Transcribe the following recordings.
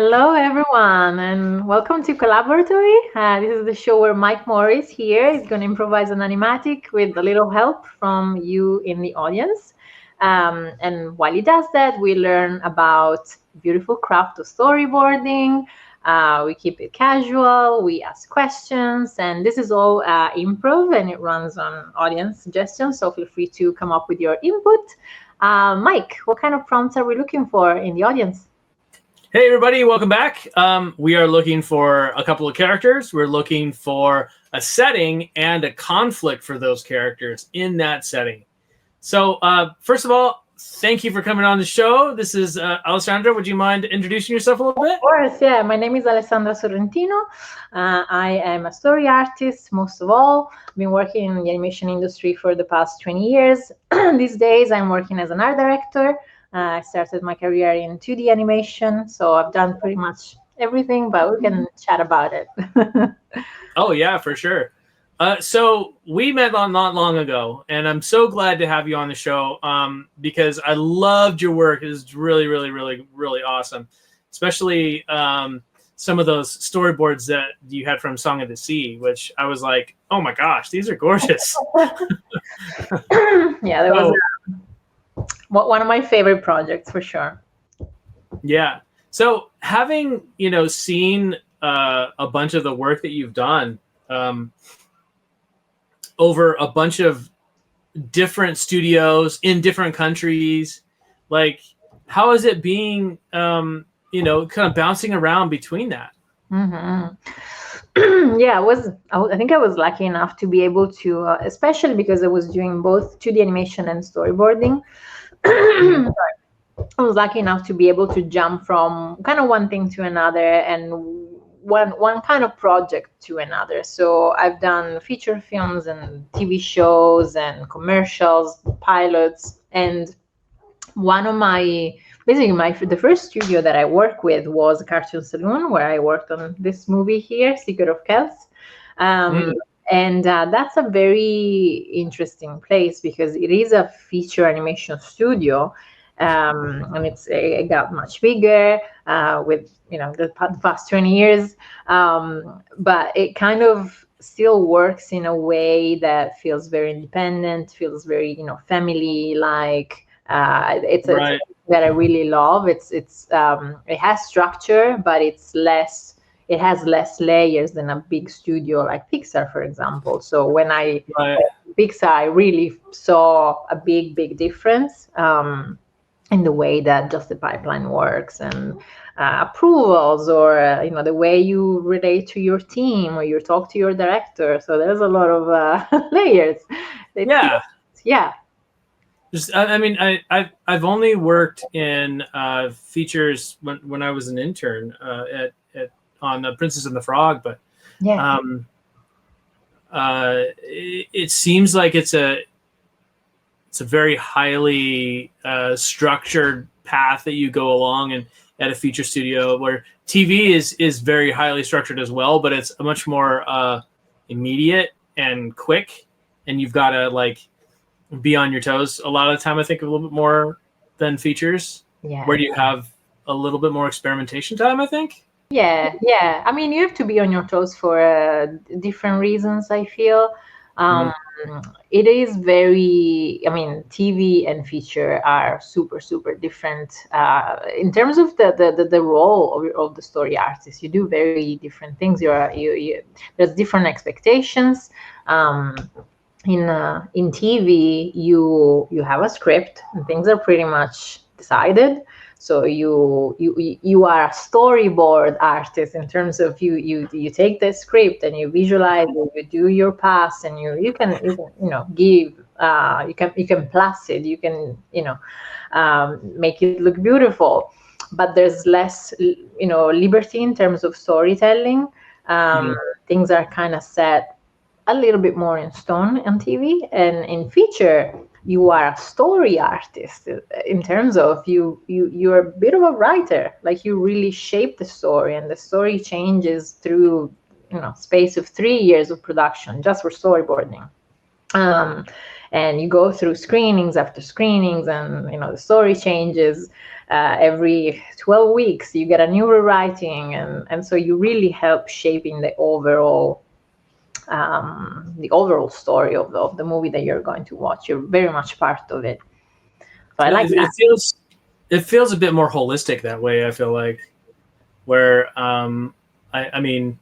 Hello, everyone, and welcome to Collaboratory. This is the show where Mike Morris here is going to improvise an animatic with a little help from you in the audience. And while he does that, we learn about beautiful craft of storyboarding. We keep it casual, we ask questions, and this is all improv, and it runs on audience suggestions, so feel free to come up with your input. Mike, what kind of prompts are we looking for in the audience? Hey everybody, welcome back. We are looking for a couple of characters. We're looking for a setting and a conflict for those characters in that setting. So first of all, thank you for coming on the show. This is Alessandra. Would you mind introducing yourself a little bit? Of course, yeah. My name is Alessandra Sorrentino. I am a story artist, most of all. I've been working in the animation industry for the past 20 years. These days, I'm working as an art director. I started my career in 2D animation, so I've done pretty much everything, but we can chat about it. Oh, yeah, for sure. So we met not long ago, and I'm so glad to have you on the show because I loved your work. It was really, really, really, really awesome, especially some of those storyboards that you had from Song of the Sea, which I was like, oh my gosh, these are gorgeous. Yeah, that was one of my favorite projects for sure. Yeah. So having, seen a bunch of the work that you've done over a bunch of different studios in different countries, like how is it being, kind of bouncing around between that? Mm-hmm. Yeah, I think I was lucky enough to be able to, especially because I was doing both 2D animation and storyboarding. Sorry. I was lucky enough to be able to jump from kind of one thing to another and one kind of project to another. So I've done feature films and TV shows and commercials, pilots, and one of the first studio that I worked with was Cartoon Saloon, where I worked on this movie here, Secret of Kells. And that's a very interesting place because it is a feature animation studio, and it got much bigger with the past 20 years, but it kind of still works in a way that feels very independent, feels very family like. It's a that I really love. It has structure, but it has less layers than a big studio like Pixar, for example. So when Pixar, I really saw a big difference in the way that just the pipeline works and approvals, or the way you relate to your team or you talk to your director. So there's a lot of layers. Yeah. I've only worked in features when I was an intern on The Princess and the Frog, but yeah. It seems like it's a very highly structured path that you go along and at a feature studio, where TV is very highly structured as well, but it's a much more immediate and quick, and you've got to be on your toes a lot of the time. I think a little bit more than features, where you have a little bit more experimentation time, I think. Yeah. I mean, you have to be on your toes for different reasons, I feel. It is TV and feature are super different in terms of the role of the story artist. You do very different things. There's different expectations. In TV, you have a script and things are pretty much decided. So you are a storyboard artist in terms of you take the script and you visualize it, you do your pass, and you can give you can plus it, you can make it look beautiful, but there's less liberty in terms of storytelling. Things are kind of set a little bit more in stone on TV, and in feature you are a story artist in terms of you're a bit of a writer. Like, you really shape the story, and the story changes through space of 3 years of production just for storyboarding. And you go through screenings after screenings, and the story changes. every 12 weeks you get a new rewriting, and so you really help shaping the overall story of the movie that you're going to watch. You're very much part of it. So I like that. It feels a bit more holistic that way, I feel like, where I mean,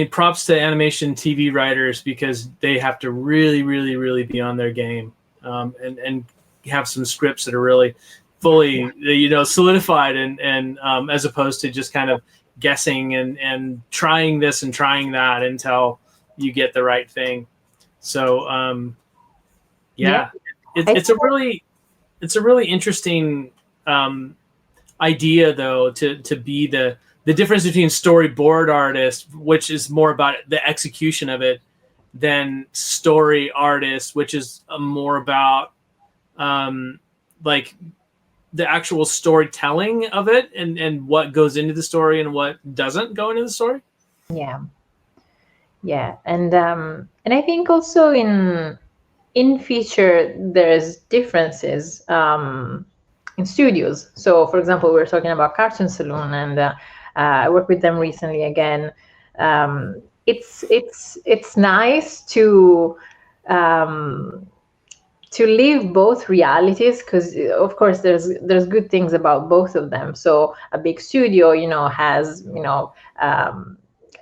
props to animation TV writers, because they have to really, really, really be on their game, and have some scripts that are really fully, solidified, and as opposed to just kind of guessing and trying this and trying that until you get the right thing. So it's a really interesting idea, though, to be the difference between storyboard artist, which is more about the execution of it, than story artist, which is more about like the actual storytelling of it, and what goes into the story and what doesn't go into the story. Yeah, and I think also in feature there's differences in studios. So, for example, we were talking about Cartoon Saloon, and I worked with them recently again. It's nice to live both realities, because of course there's good things about both of them. So a big studio, has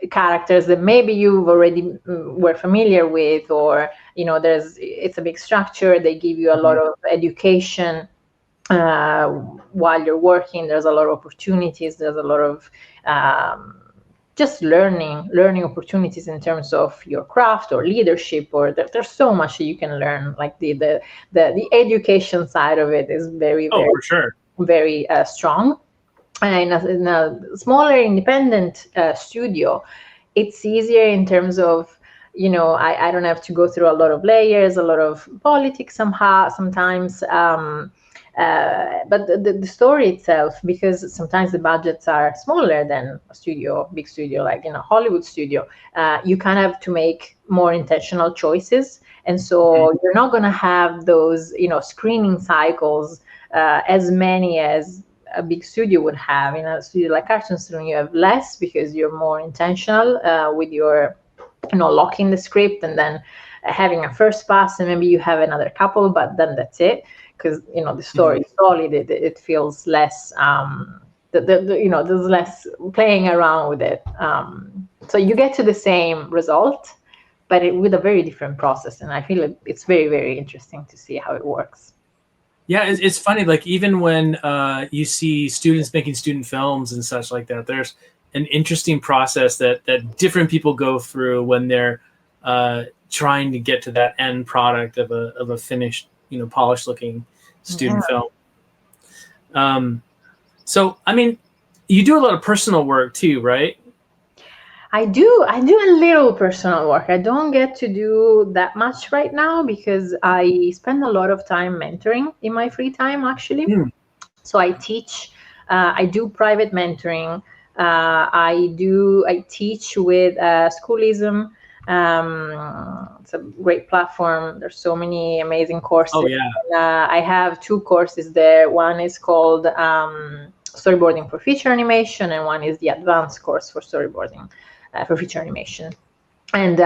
characters that maybe you've already were familiar with, or it's a big structure. They give you a lot of education while you're working. There's a lot of opportunities. There's a lot of just learning opportunities in terms of your craft or leadership, or there's so much that you can learn. Like the education side of it is very for sure, very strong. And in a smaller independent studio, it's easier in terms of, I don't have to go through a lot of layers, a lot of politics sometimes. But the story itself, because sometimes the budgets are smaller than a big studio, like in a Hollywood studio, you kind of have to make more intentional choices. And so you're not going to have those, screening cycles as many as a big studio would have. In a studio like Cartoon Saloon, you have less, because you're more intentional with your, locking the script and then having a first pass, and maybe you have another couple, but then that's it. Because the story is solid, it feels less. There's less playing around with it. So you get to the same result, but with a very different process. And I feel it's very, very interesting to see how it works. Yeah, it's funny. Like, even when you see students making student films and such like that, there's an interesting process that different people go through when they're trying to get to that end product of a finished, polished looking student film. So, you do a lot of personal work too, right? I do a little personal work. I don't get to do that much right now, because I spend a lot of time mentoring in my free time, actually. So I teach, I do private mentoring. I teach with Schoolism. It's a great platform. There's so many amazing courses. Oh, yeah. I have 2 courses there. One is called Storyboarding for Feature Animation, and one is the advanced course for storyboarding for feature animation. And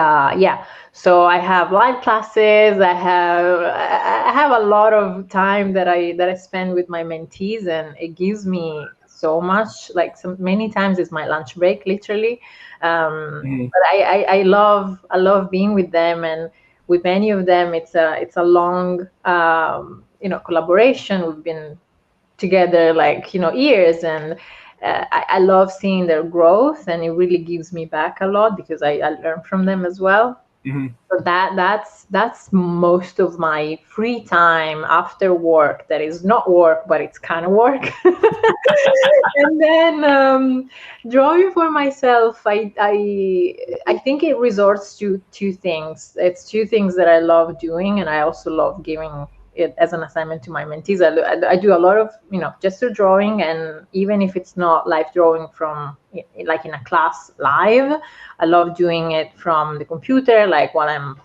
so I have live classes. I have a lot of time that I spend with my mentees, and it gives me so much. Like, many times it's my lunch break, literally. But I love being with them, and with many of them it's a long collaboration. We've been together years, and I love seeing their growth, and it really gives me back a lot, because I learn from them as well. So that's most of my free time after work. That is not work, but it's kind of work. And then drawing for myself, I think it resorts to 2 things. It's 2 things that I love doing, and I also love giving it as an assignment to my mentees. I do a lot of gesture drawing, and even if it's not live drawing from like in a class live, I love doing it from the computer, like while I'm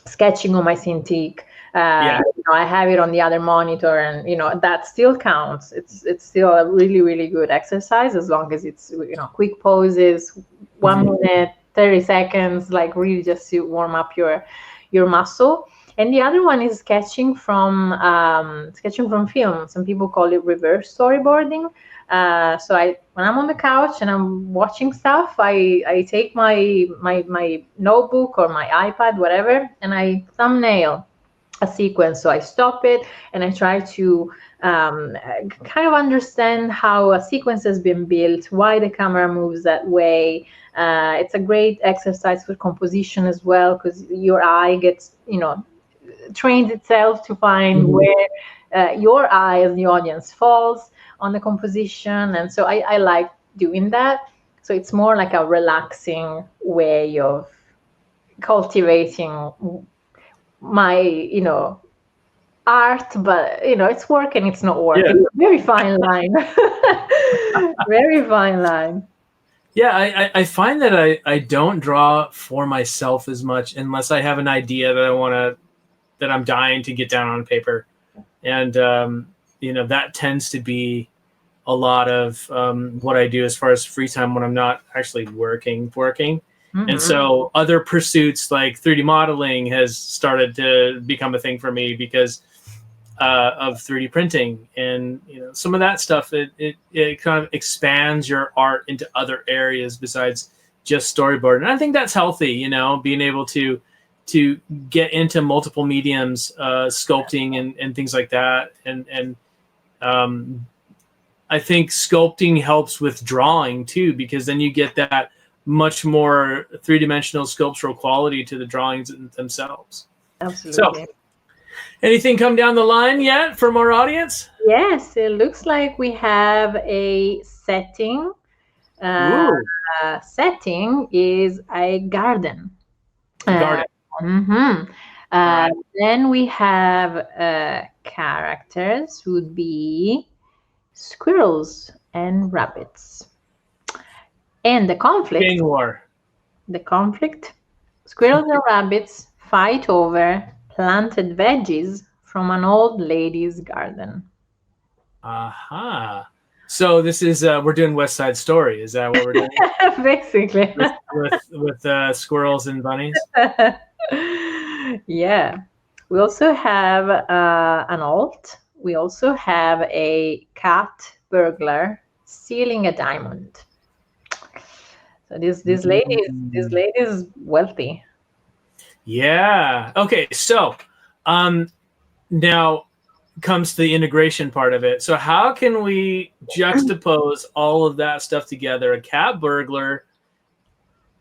sketching on my Cintiq. I have it on the other monitor, and that still counts. It's still a really, really good exercise, as long as it's quick poses, 1 minute, 30 seconds, like really just to warm up your muscle. And the other one is sketching from film. Some people call it reverse storyboarding. So when I'm on the couch and I'm watching stuff, I take my notebook or my iPad, whatever, and I thumbnail a sequence. So I stop it and I try to kind of understand how a sequence has been built, why the camera moves that way. It's a great exercise for composition as well, because your eye gets, trains itself to find where your eye as the audience falls on the composition. And so I like doing that. So it's more like a relaxing way of cultivating my art, but it's work and it's not work. Yeah. It's a very fine line. Very fine line. Yeah, I find that I don't draw for myself as much unless I have an idea that I'm dying to get down on paper. And that tends to be a lot of what I do as far as free time when I'm not actually working. Mm-hmm. And so other pursuits like 3D modeling has started to become a thing for me because of 3D printing. And some of that stuff, it kind of expands your art into other areas besides just storyboard. And I think that's healthy, being able to get into multiple mediums, sculpting and things like that. And I think sculpting helps with drawing too, because then you get that much more three-dimensional sculptural quality to the drawings themselves. Absolutely. So, anything come down the line yet from our audience? Yes, it looks like we have a setting. Setting is a garden. Garden. Then we have characters would be squirrels and rabbits. And the conflict. Gang war. The conflict. Squirrels and rabbits fight over planted veggies from an old lady's garden. Aha. So this is we're doing West Side Story. Is that what we're doing? Basically. with squirrels and bunnies. Yeah. We also have an alt. We also have a cat burglar stealing a diamond. So this lady is wealthy. Yeah. Okay. So now comes the integration part of it. So how can we juxtapose all of that stuff together? A cat burglar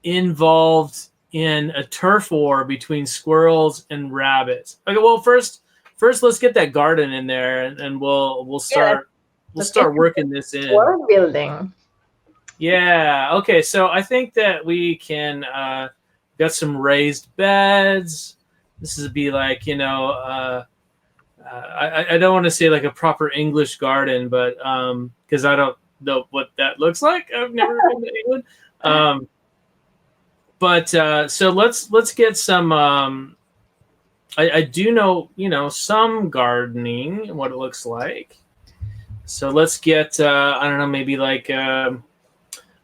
involved in a turf war between squirrels and rabbits. Okay. Well, first let's get that garden in there, and we'll start working this in. World building. Yeah. Okay. So I think that we can got some raised beds. This is be like I don't want to say like a proper English garden, but because I don't know what that looks like. I've never been to England. But so let's get some. I do know some gardening, what it looks like. So let's get I don't know, maybe like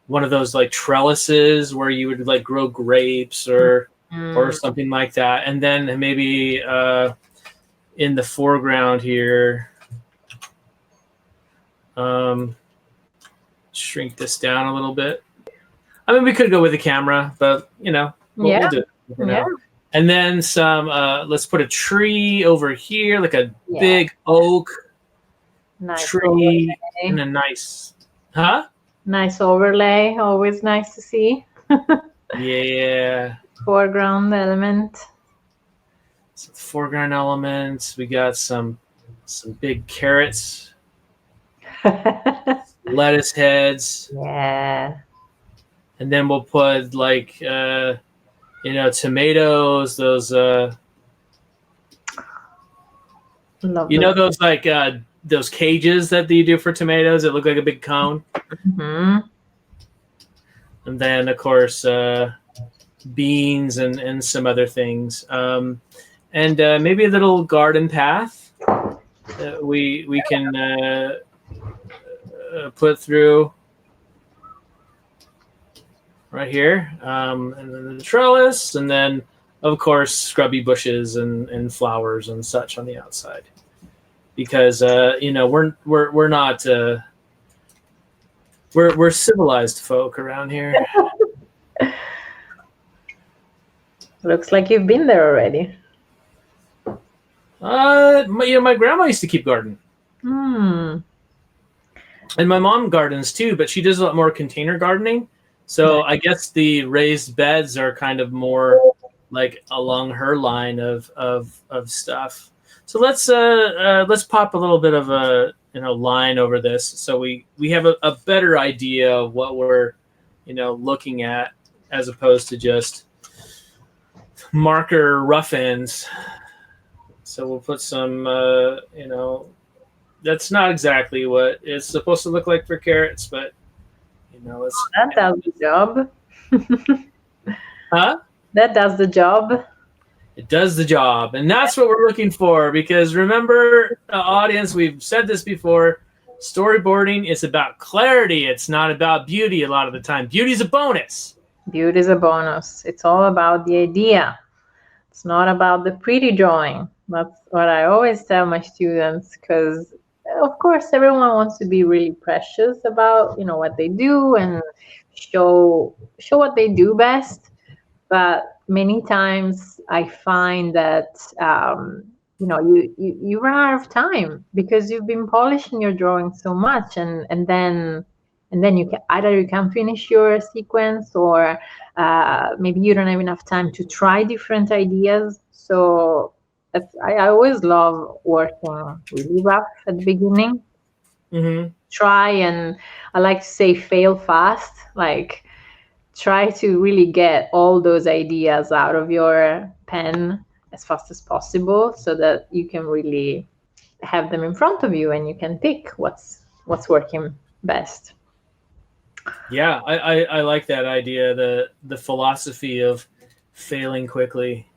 one of those like trellises where you would like grow grapes or something like that, and then maybe in the foreground here, shrink this down a little bit. I mean, we could go with the camera, but we'll do it for now. And then some. Let's put a tree over here, like a big oak tree, and a nice, Nice overlay. Always nice to see. Yeah. Foreground element. So foreground elements. We got some big carrots, lettuce heads. Yeah. And then we'll put like tomatoes. Those those like those cages that you do for tomatoes that look like a big cone. Mm-hmm. And then of course beans and some other things. and maybe a little garden path that we can put through right here, and then the trellis, and then of course scrubby bushes and flowers and such on the outside, because we're not we're civilized folk around here. Looks like you've been there already. My grandma used to keep garden. Hmm. And my mom gardens too, but she does a lot more container gardening. So I guess the raised beds are kind of more like along her line of stuff. So let's pop a little bit of a line over this, so we have a better idea of what we're looking at, as opposed to just marker rough ends. So we'll put some that's not exactly what it's supposed to look like for carrots, but that does the job. Huh? That does the job. It does the job, and that's what we're looking for. Because remember, audience, we've said this before: storyboarding is about clarity. It's not about beauty. A lot of the time, beauty is a bonus. Beauty is a bonus. It's all about the idea. It's not about the pretty drawing. That's what I always tell my students, because of course everyone wants to be really precious about what they do and show what they do best. But many times I find that you run out of time because you've been polishing your drawing so much, and then you can't finish your sequence, or maybe you don't have enough time to try different ideas. So I always love working really rough at the beginning. Mm-hmm. Try, and I like to say fail fast. Like, try to really get all those ideas out of your pen as fast as possible, so that you can really have them in front of you and you can pick what's working best. Yeah, I like that idea, the philosophy of failing quickly,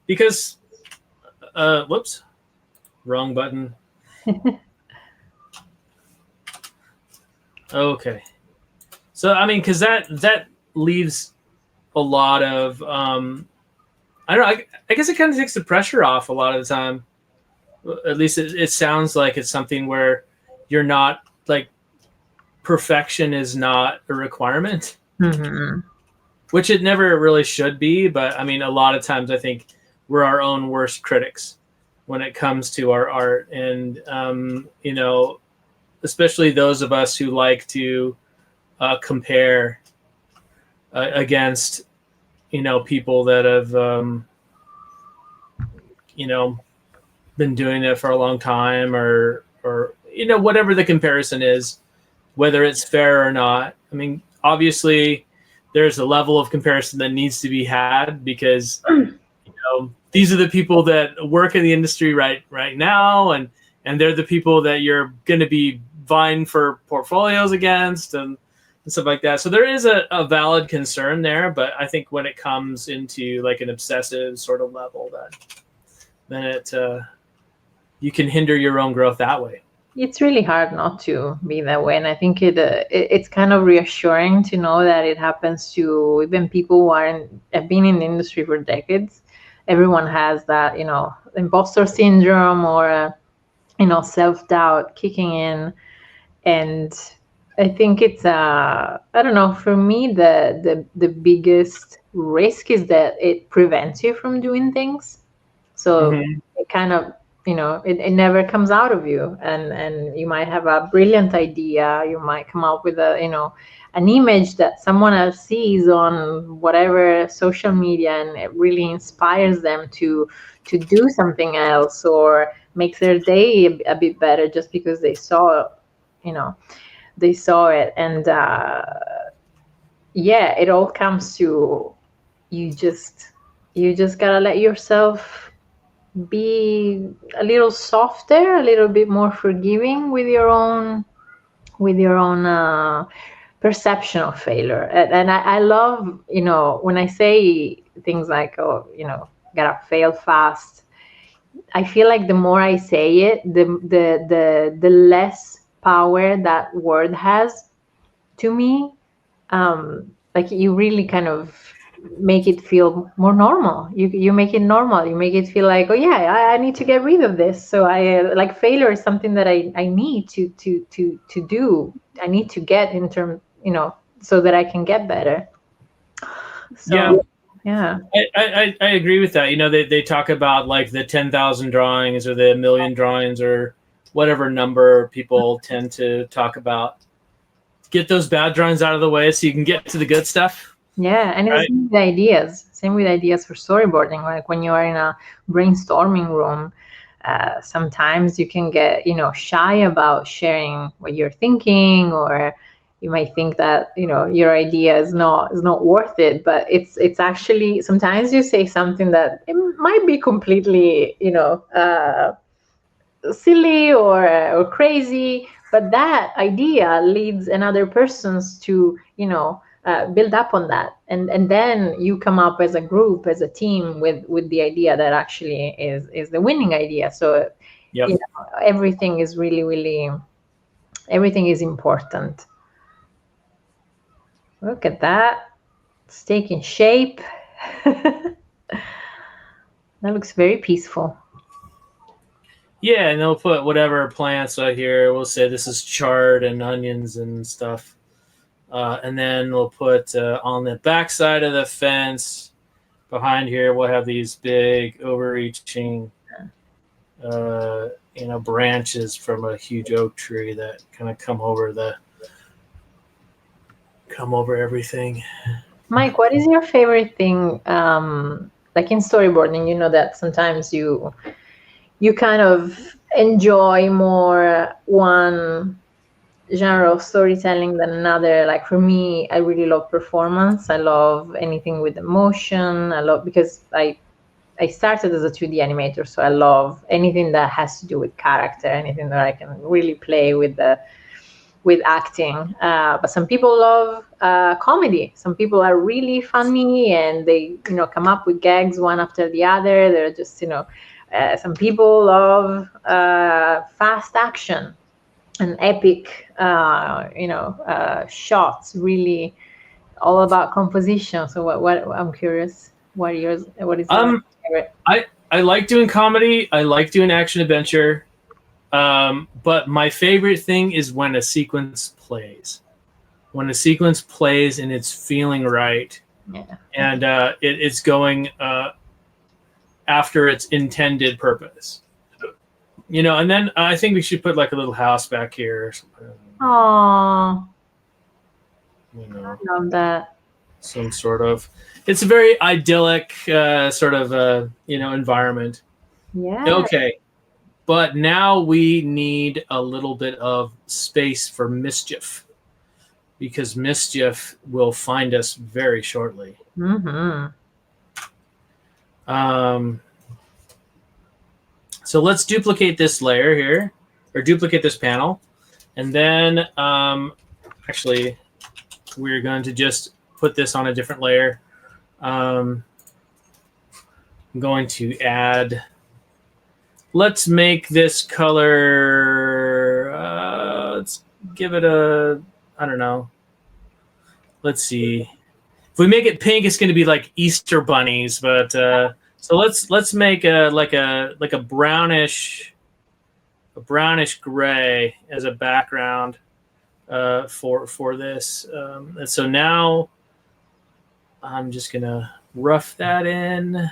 because whoops, wrong button. Okay. So, I mean, because that leaves a lot of, I don't know, I guess it kind of takes the pressure off a lot of the time. At least it sounds like it's something where you're not, like, perfection is not a requirement, Mm-hmm. which it never really should be. But, I mean, a lot of times I think we're our own worst critics when it comes to our art. And, especially those of us who like to compare against people that have been doing it for a long time, or whatever the comparison is, whether it's fair or not. I mean, obviously there's a level of comparison that needs to be had, because these are the people that work in the industry right now, and they're the people that you're going to be vying for portfolios against and stuff like that. So there is a valid concern there, but I think when it comes into like an obsessive sort of level, then you can hinder your own growth that way. It's really hard not to be that way, and I think it's kind of reassuring to know that it happens to even people who have been in the industry for decades. Everyone has that, imposter syndrome, or self-doubt kicking in. And I think it's I don't know, for me the biggest risk is that it prevents you from doing things. So it kind of, it never comes out of you, and you might have a brilliant idea, you might come up with an image that someone else sees on whatever social media, and it really inspires them to do something else, or makes their day a bit better just because they saw it. And it all comes to you just gotta let yourself be a little softer, a little bit more forgiving with your own perception of failure. And I love, when I say things like, gotta fail fast. I feel like the more I say it, the less power that word has to me. Like you really kind of make it feel more normal. You make it normal. You make it feel like, oh yeah, I need to get rid of this. So I like failure is something that I need to do. I need to get in term, so that I can get better. So yeah. I agree with that. They talk about like the 10,000 drawings or the million drawings or whatever number people tend to talk about. Get those bad drawings out of the way so you can get to the good stuff. Yeah, and it's same with ideas. Same with ideas for storyboarding. Like when you are in a brainstorming room, sometimes you can get, shy about sharing what you're thinking, or you might think that, your idea is not worth it. But it's actually, sometimes you say something that it might be completely, silly or crazy, but that idea leads another person's to build up on that, and then you come up as a group, as a team, with the idea that actually is the winning idea. So everything is really everything is important. Look at that, it's taking shape. That looks very peaceful. Yeah, and they'll put whatever plants out here. We'll say this is chard and onions and stuff. And then we'll put on the back side of the fence behind here, we'll have these big overreaching, branches from a huge oak tree that kind of come over everything. Mike, what is your favorite thing? Like in storyboarding, that sometimes you kind of enjoy more one genre of storytelling than another. Like for me, I really love performance. I love anything with emotion. Because I started as a 2D animator, so I love anything that has to do with character, anything that I can really play with acting. But some people love comedy. Some people are really funny and they come up with gags one after the other. They're just some people love fast action and epic shots, really all about composition. So what I'm curious, what is your favorite? I like doing comedy. I like doing action adventure. But my favorite thing is when a sequence plays. When a sequence plays and it's feeling right, and it's going after its intended purpose. And then I think we should put like a little house back here or something. Aww. I love that. Some sort of, it's a very idyllic sort of environment. Yeah. Okay. But now we need a little bit of space for mischief, because mischief will find us very shortly. Mm-hmm. So let's duplicate this layer here, or duplicate this panel. And then actually, we're going to just put this on a different layer. I'm going to add... Let's make this color, let's give it a, I don't know. Let's see. If we make it pink, it's going to be like Easter bunnies. But so let's make a brownish gray as a background for this. And so now I'm just going to rough that in.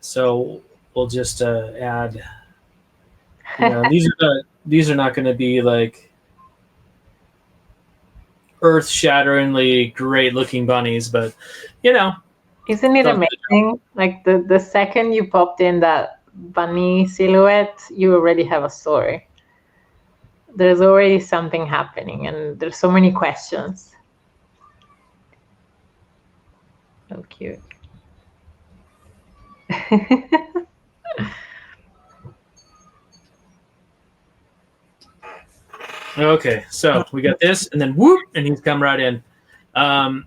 So we'll just add. These are not going to be like earth-shatteringly great-looking bunnies, but Isn't it amazing? Like the second you popped in that bunny silhouette, you already have a story. There's already something happening, and there's so many questions. So cute. Okay, so we got this, and then whoop, and he's come right in. All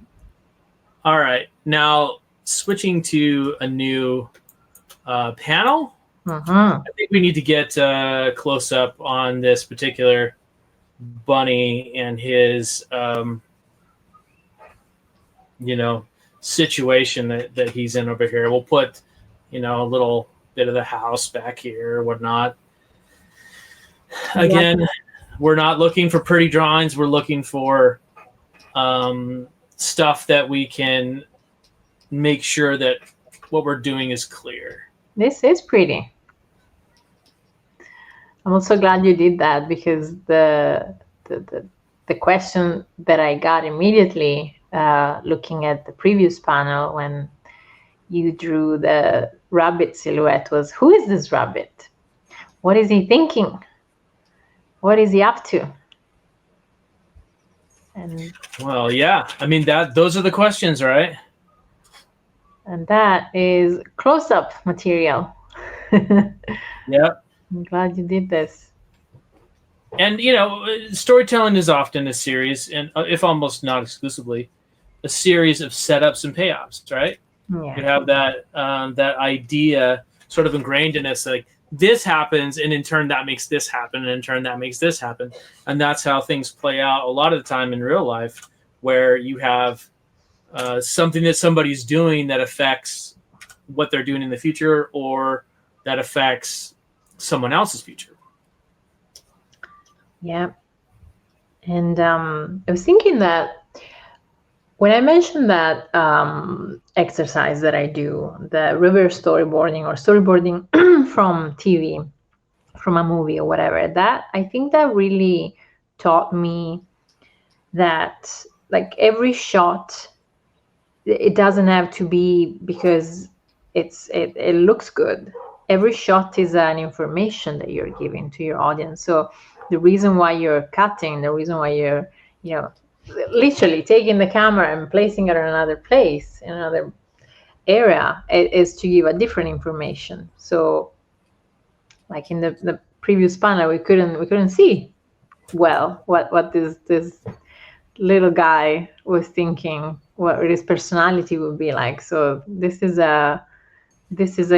right, now switching to a new panel. Mm-hmm. I think we need to get close up on this particular bunny and his, situation that he's in over here. We'll put, a little bit of the house back here or whatnot. Again, we're not looking for pretty drawings. We're looking for stuff that we can make sure that what we're doing is clear. This is pretty. I'm also glad you did that, because the question that I got immediately looking at the previous panel when you drew the rabbit silhouette was, who is this rabbit? What is he thinking? What is he up to? And well, yeah, I mean, those are the questions, right? And that is close-up material. Yep. I'm glad you did this. And, storytelling is often a series, and if almost not exclusively, a series of setups and payoffs, right? Yeah. You have that idea sort of ingrained in us, like this happens, and in turn that makes this happen, and in turn that makes this happen. And that's how things play out a lot of the time in real life, where you have something that somebody's doing that affects what they're doing in the future, or that affects someone else's future. Yeah. And I was thinking that when I mentioned that exercise that I do, the reverse storyboarding or storyboarding from TV, from a movie or whatever, that I think that really taught me that, like, every shot, it doesn't have to be because it looks good. Every shot is an information that you're giving to your audience. So the reason why you're cutting, the reason why you're, literally taking the camera and placing it in another place, in another area, is to give a different information. So, like in the previous panel, we couldn't see well what this little guy was thinking, what his personality would be like. So this is a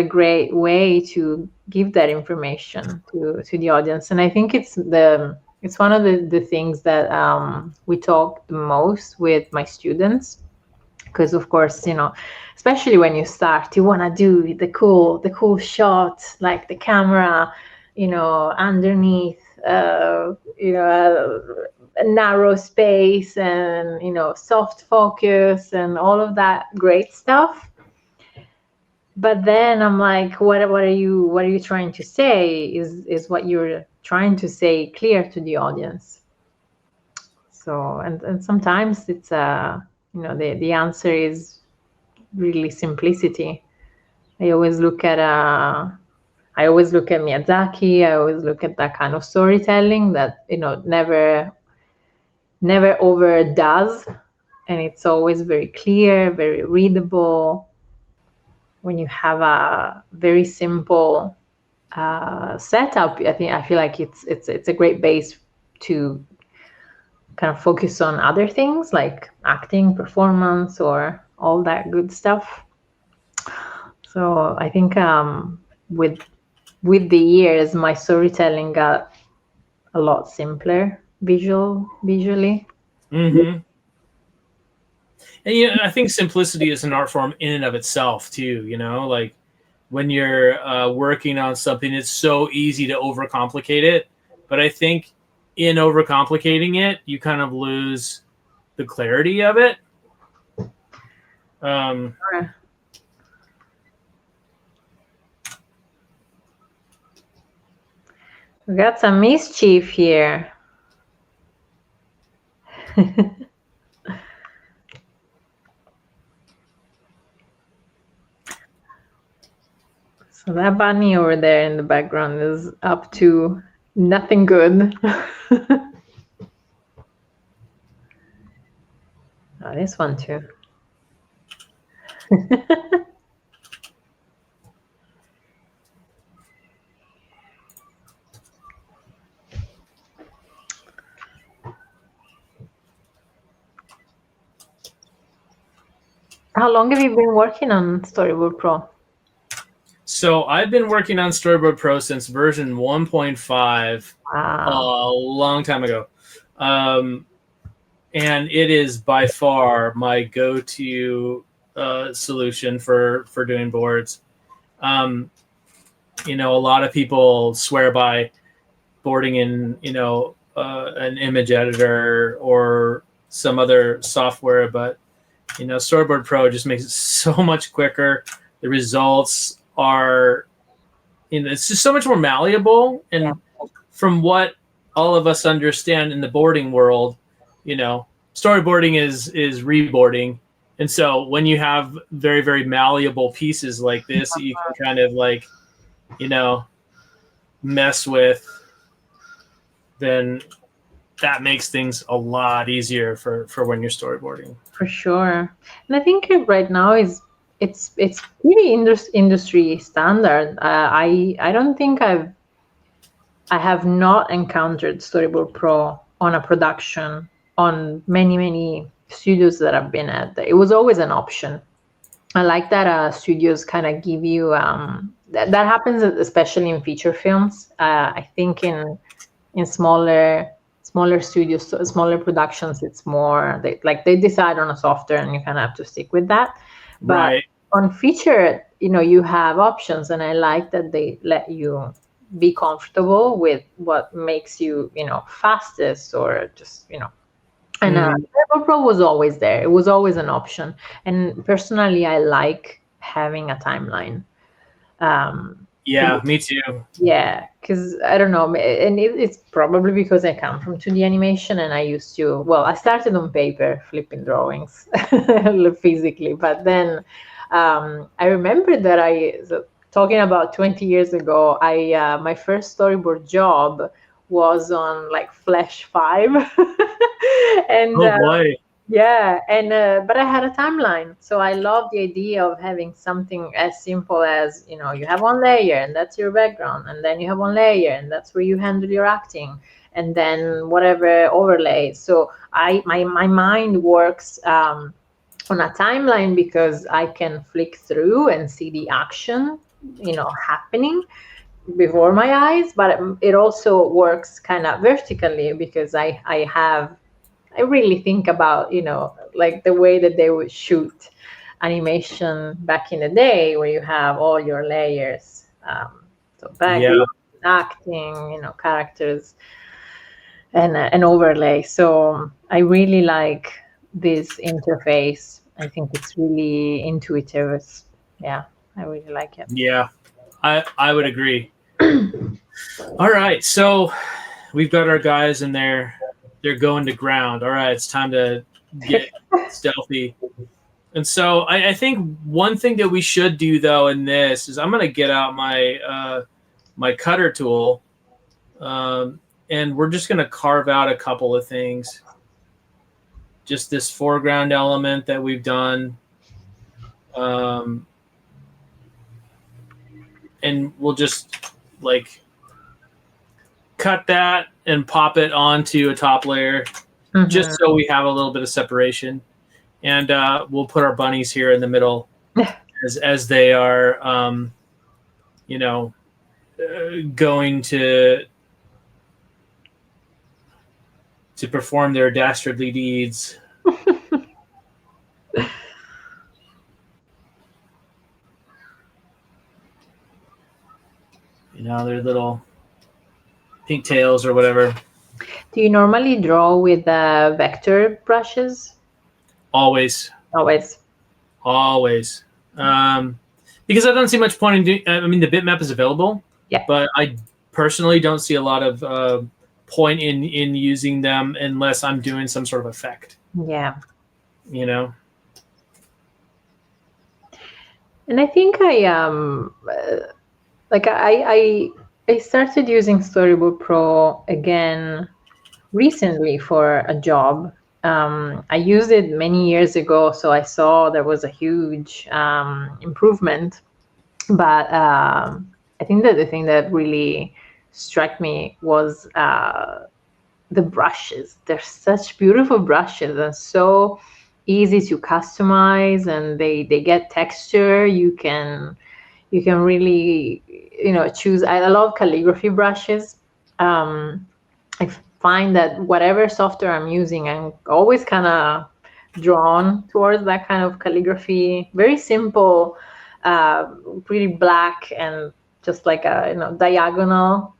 great way to give that information to the audience. And I think it's one of the things that we talk the most with my students, because of course, especially when you start, you want to do the cool shot, like the camera, underneath, a narrow space, and soft focus and all of that great stuff. But then I'm like, what are you trying to say? Is what you're trying to say clear to the audience? So and sometimes it's the answer is really simplicity. I always look at Miyazaki. I always look at that kind of storytelling that never overdoes, and it's always very clear, very readable. When you have a very simple setup, I feel like it's a great base to kind of focus on other things like acting, performance, or all that good stuff. So I think with the years, my storytelling got a lot simpler visually. Mm-hmm. And I think simplicity is an art form in and of itself too. Like when you're working on something, it's so easy to overcomplicate it. But I think in overcomplicating it, you kind of lose the clarity of it. We got some mischief here. So that bunny over there in the background is up to nothing good. Oh, this one too. How long have you been working on Storyboard Pro? So I've been working on Storyboard Pro since version 1.5 a long time ago. And it is by far my go-to solution for doing boards. A lot of people swear by boarding in, an image editor or some other software, but Storyboard Pro just makes it so much quicker. The results are, it's just so much more malleable. And from what all of us understand in the boarding world, storyboarding is reboarding. And so when you have very, very malleable pieces like this, you can kind of like, mess with, then that makes things a lot easier for when you're storyboarding. For sure. And I think right now it's pretty industry standard. I don't think I have not encountered Storyboard Pro on a production on many studios that I've been at. It was always an option. I like that studios kind of give you that happens especially in feature films. I think in smaller studios, smaller productions, it's more they decide on a software and you kind of have to stick with that. But right. On feature, you have options, and I like that they let you be comfortable with what makes you, fastest, or just, And Storyboard Pro was always there. It was always an option. And personally, I like having a timeline. Yeah, me too. Yeah, because I don't know, and it's probably because I come from 2D animation, and I started on paper, flipping drawings physically, but then I remember that talking about 20 years ago, my first storyboard job was on like Flash 5. And oh boy. Yeah, and but I had a timeline, so I love the idea of having something as simple as, you have one layer and that's your background, and then you have one layer and that's where you handle your acting, and then whatever overlay. So my mind works on a timeline because I can flick through and see the action, happening before my eyes, but it also works kind of vertically because I really think about, like the way that they would shoot animation back in the day, where you have all your layers. So background, acting, characters, and an overlay. So I really like this interface. I think it's really intuitive. I really like it. Yeah, I would agree. All right, so we've got our guys in there. They're going to ground. All right, it's time to get stealthy. And so I think one thing that we should do, though, in this is I'm going to get out my my cutter tool, and we're just going to carve out a couple of things. Just this foreground element that we've done. And we'll just like cut that and pop it onto a top layer, just so we have a little bit of separation. And we'll put our bunnies here in the middle as they are, going to perform their dastardly deeds. Their little pigtails or whatever. Do you normally draw with vector brushes? Always. Because I don't see much point in doing. I mean, the bitmap is available. Yeah. But I personally don't see a lot of point in using them unless I'm doing some sort of effect. Yeah. And I think I started using Storyboard Pro again recently for a job. I used it many years ago, so I saw there was a huge improvement. But I think that the thing that really struck me was the brushes. They're such beautiful brushes and so easy to customize, and they get texture. You can really, choose. I love calligraphy brushes. I find that whatever software I'm using, I'm always kind of drawn towards that kind of calligraphy. Very simple, pretty black, and just like a diagonal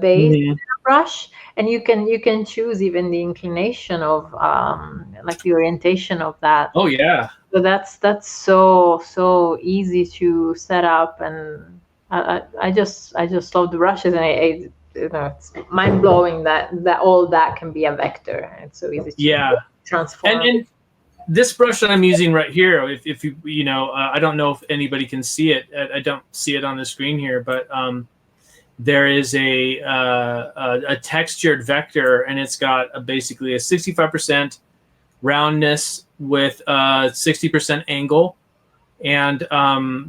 base brush. And you can choose even the inclination of like the orientation of that. Oh yeah. So that's so easy to set up, and I just love the brushes, and it's mind blowing that all that can be a vector. It's so easy to transform. And this brush that I'm using right here, if you I don't know if anybody can see it. I don't see it on the screen here, but there is a textured vector, and it's got basically a 65% roundness with 60% angle, and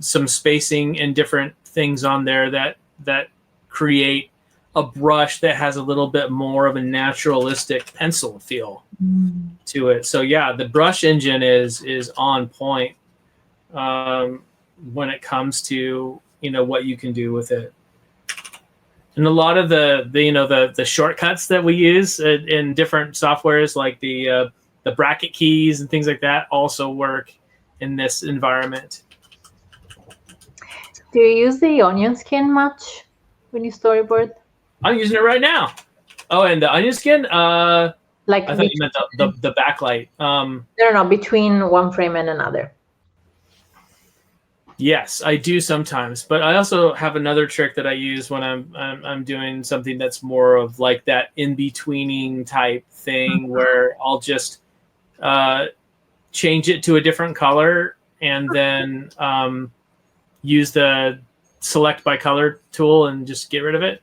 some spacing and different things on there that create a brush that has a little bit more of a naturalistic pencil feel to it. So yeah, the brush engine is on point when it comes to what you can do with it. And a lot of the shortcuts that we use in different softwares, like the bracket keys and things like that, also work in this environment. Do you use the onion skin much when you storyboard? I'm using it right now. Oh, and the onion skin? Like, I thought you meant the backlight. No, between one frame and another. Yes, I do sometimes, but I also have another trick that I use when I'm doing something that's more of like that in-betweening type thing, where I'll just change it to a different color, and then use the select by color tool and just get rid of it.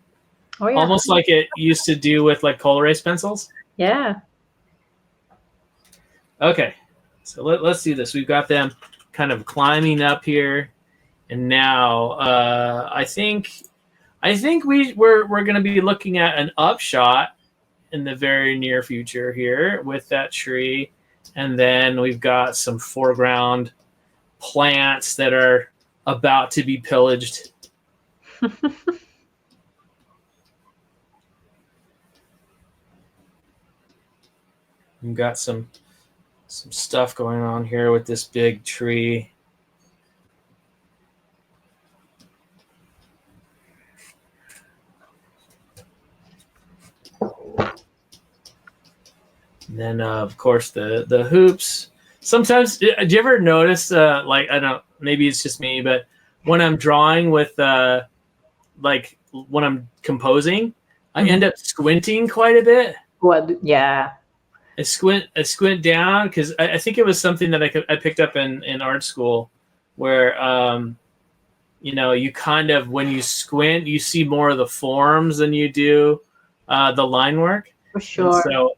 Oh, yeah. Almost like it used to do with like Polaris pencils. Yeah. Okay, so let's do this. We've got them kind of climbing up here, and now I think we're going to be looking at an upshot in the very near future here with that tree, and then we've got some foreground plants that are about to be pillaged. We've got some stuff going on here with this big tree. And then, of course, the hoops. Sometimes, do you ever notice, like, I don't, maybe it's just me, but when I'm drawing with, like, when I'm composing, I end up squinting quite a bit. What? Yeah. I squint down because I think it was something that I picked up in art school, where you kind of, when you squint, you see more of the forms than you do the line work. For sure. And so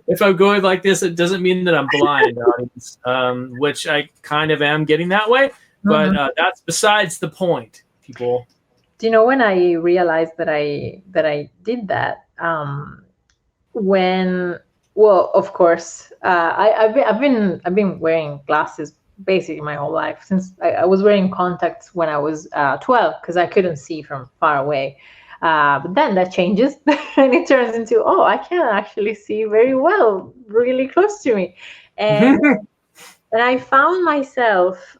if I'm going like this, it doesn't mean that I'm blind, audience, which I kind of am getting that way, but that's besides the point, people. Do you know when I realized that I did that? Well, of course, I've been wearing glasses basically my whole life, since I was wearing contacts when I was 12 because I couldn't see from far away. But then that changes, and it turns into, I can actually see very well, really close to me, and and I found myself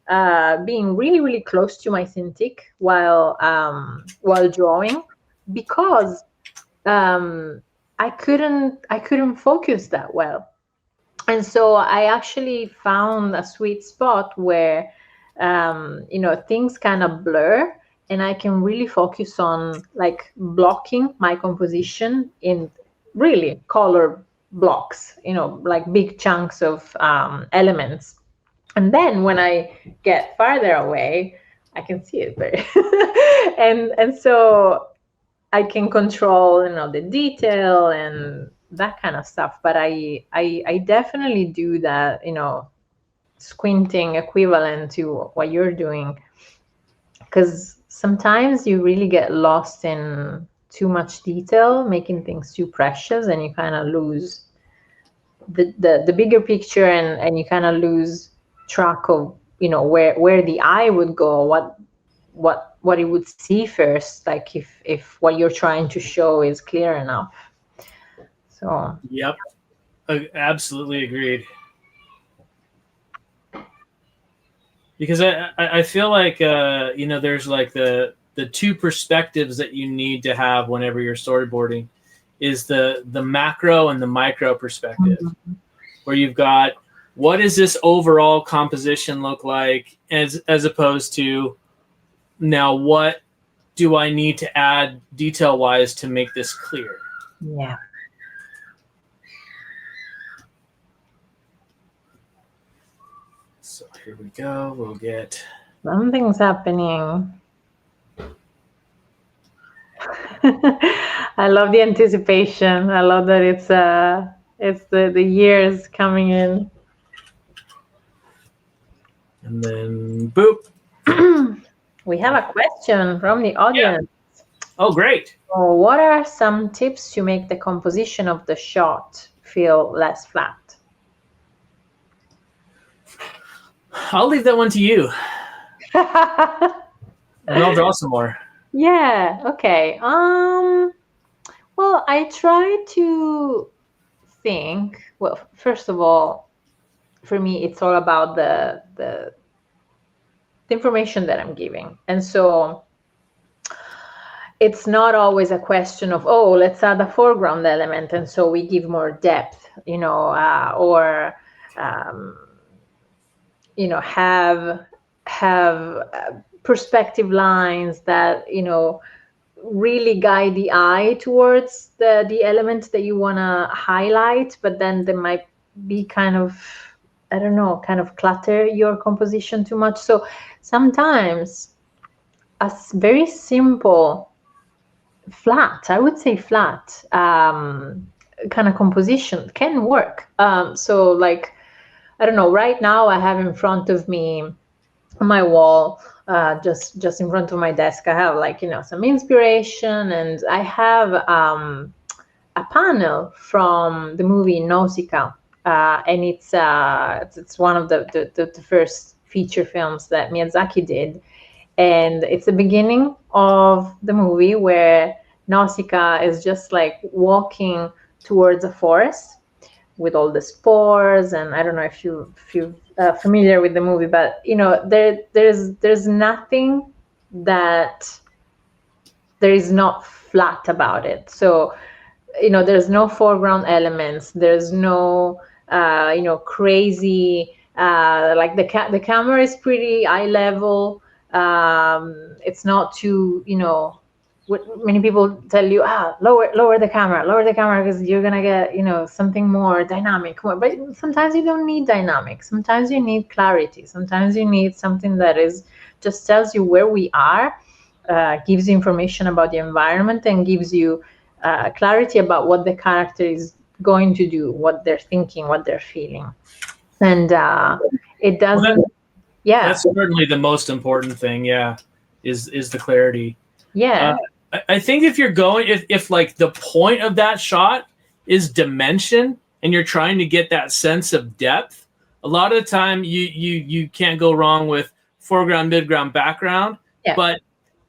being really, really close to my Cintiq while drawing, because I couldn't focus that well. And so I actually found a sweet spot where things kind of blur, and I can really focus on like blocking my composition in really color blocks, like big chunks of elements. And then when I get farther away, I can see it very and so I can control, the detail and that kind of stuff. But I definitely do that, squinting equivalent to what you're doing, because sometimes you really get lost in too much detail, making things too precious, and you kind of lose the bigger picture, and you kind of lose track of, you know, where the eye would go, what it would see first, like if what you're trying to show is clear enough. So Yep, absolutely agreed. Because I feel like you know, there's like the two perspectives that you need to have whenever you're storyboarding, is the macro and the micro perspective, where you've got, what does this overall composition look like, as opposed to, now what do I need to add detail wise to make this clear? yeah. So here we go. We'll get Something's happening. I love the anticipation. I love that it's the years coming in. And then boop. We have a question from the audience. Yeah. Oh, great. So what are some tips to make the composition of the shot feel less flat? I'll leave that one to you. And I'll draw some more. Yeah, okay. Well, I try to think, well, first of all, for me, it's all about the information that I'm giving. And so it's not always a question of, oh, let's add a foreground element, and so we give more depth, you know, or you know, have perspective lines that, you know, really guide the eye towards the element that you want to highlight, but then they might be kind of, I don't know, kind of clutter your composition too much. So sometimes a very simple flat, I would say flat, kind of composition can work. So like, I don't know, right now I have in front of me on my wall, just in front of my desk, I have, like, you know, some inspiration, and I have a panel from the movie Nausicaa, and it's one of the first feature films that Miyazaki did, and it's the beginning of the movie where Nausicaa is just like walking towards a forest with all the spores, and I don't know if you're familiar with the movie, but you know, there's nothing that there is not flat about it. So, you know, there's no foreground elements, there's no you know, crazy like the camera is pretty eye level. It's not too, you know, many people tell you, lower the camera because you're gonna get, you know, something more dynamic, but sometimes you don't need dynamic. Sometimes you need clarity. Sometimes you need something that is just tells you where we are, gives you information about the environment, and gives you clarity about what the character is going to do, what they're thinking, what they're feeling. And it doesn't. Yeah, that's certainly the most important thing. Yeah, is the clarity. Yeah. I think if you're going, if like the point of that shot is dimension, and you're trying to get that sense of depth, a lot of the time you can't go wrong with foreground, midground, background. Yeah. But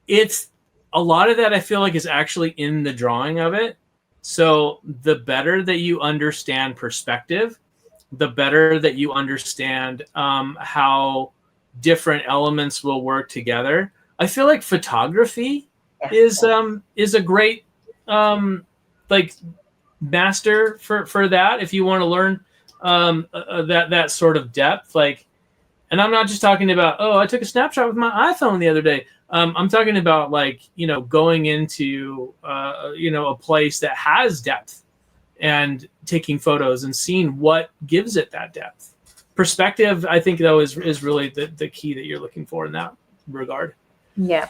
it's a lot of that, I feel like, is actually in the drawing of it. So the better that you understand perspective, the better that you understand how different elements will work together. I feel like photography is a great like master for that, if you want to learn that sort of depth. Like, and I'm not just talking about, oh, I took a snapshot with my iPhone the other day. I'm talking about, like, you know, going into you know, a place that has depth and taking photos and seeing what gives it that depth. Perspective, I think, though, is really the key that you're looking for in that regard. Yeah.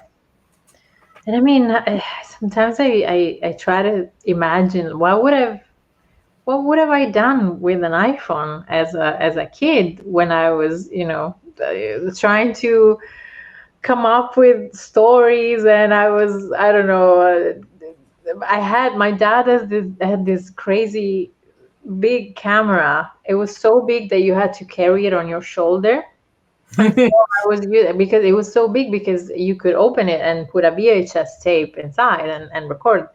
And I mean, sometimes I try to imagine what would have I done with an iPhone as a kid when I was, you know, trying to come up with stories, and I don't know, my dad had this crazy big camera. It was so big that you had to carry it on your shoulder. And so because it was so big, because you could open it and put a VHS tape inside and record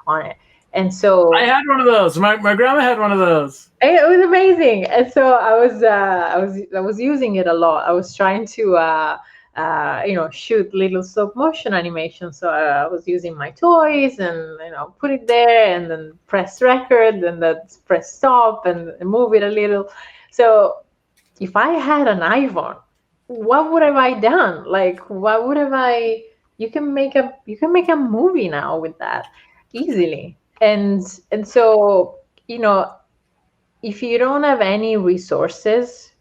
on it. And so I had one of those. My grandma had one of those. it was amazing. And so I was using it a lot. I was trying to shoot little stop motion animation. So I was using my toys and put it there and then press record and then press stop and move it a little. So if I had an iPhone, what would have I done? Like, what would have I? You can make a movie now with that easily. And so if you don't have any resources,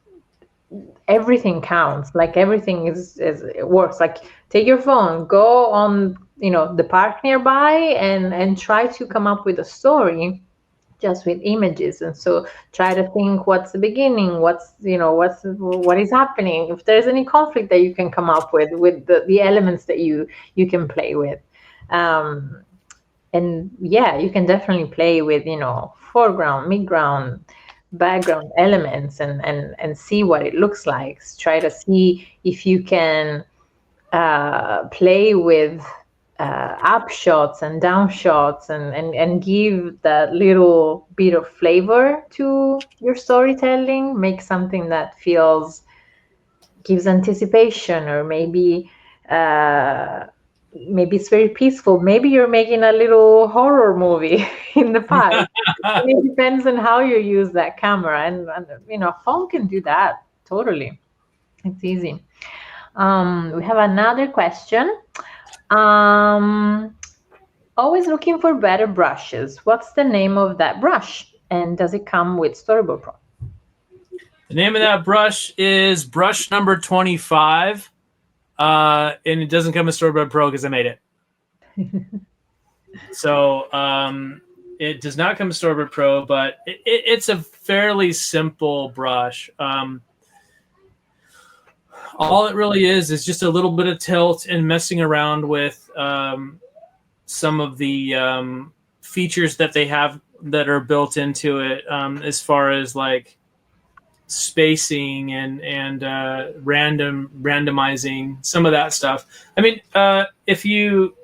everything counts. Like everything it works. Like take your phone, go on the park nearby and try to come up with a story just with images. And so try to think, what's the beginning, what is happening, if there's any conflict that you can come up with the elements that you can play with. And yeah, you can definitely play with foreground, midground, background elements and see what it looks like. Try to see if you can play with up shots and down shots and give that little bit of flavor to your storytelling. Make something that gives anticipation, or maybe it's very peaceful. Maybe you're making a little horror movie in the park. It depends on how you use that camera, and phone can do that totally. It's easy. We have another question. Always looking for better brushes. What's the name of that brush? And does it come with Storyboard Pro? The name of that brush is brush number 25. And it doesn't come with Storyboard Pro because I made it. So it does not come with Storyboard Pro, but it's a fairly simple brush. All it really is just a little bit of tilt and messing around with some of the features that they have that are built into it, as far as like spacing and randomizing, some of that stuff. I mean, if you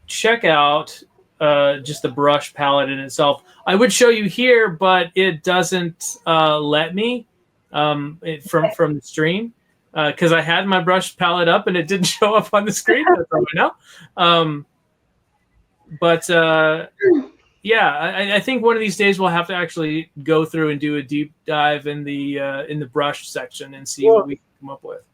check out just the brush palette in itself, I would show you here, but it doesn't let me from the stream. Because I had my brush palette up and it didn't show up on the screen. That's all I know. Yeah, I think one of these days we'll have to actually go through and do a deep dive in the brush section and see what we can come up with.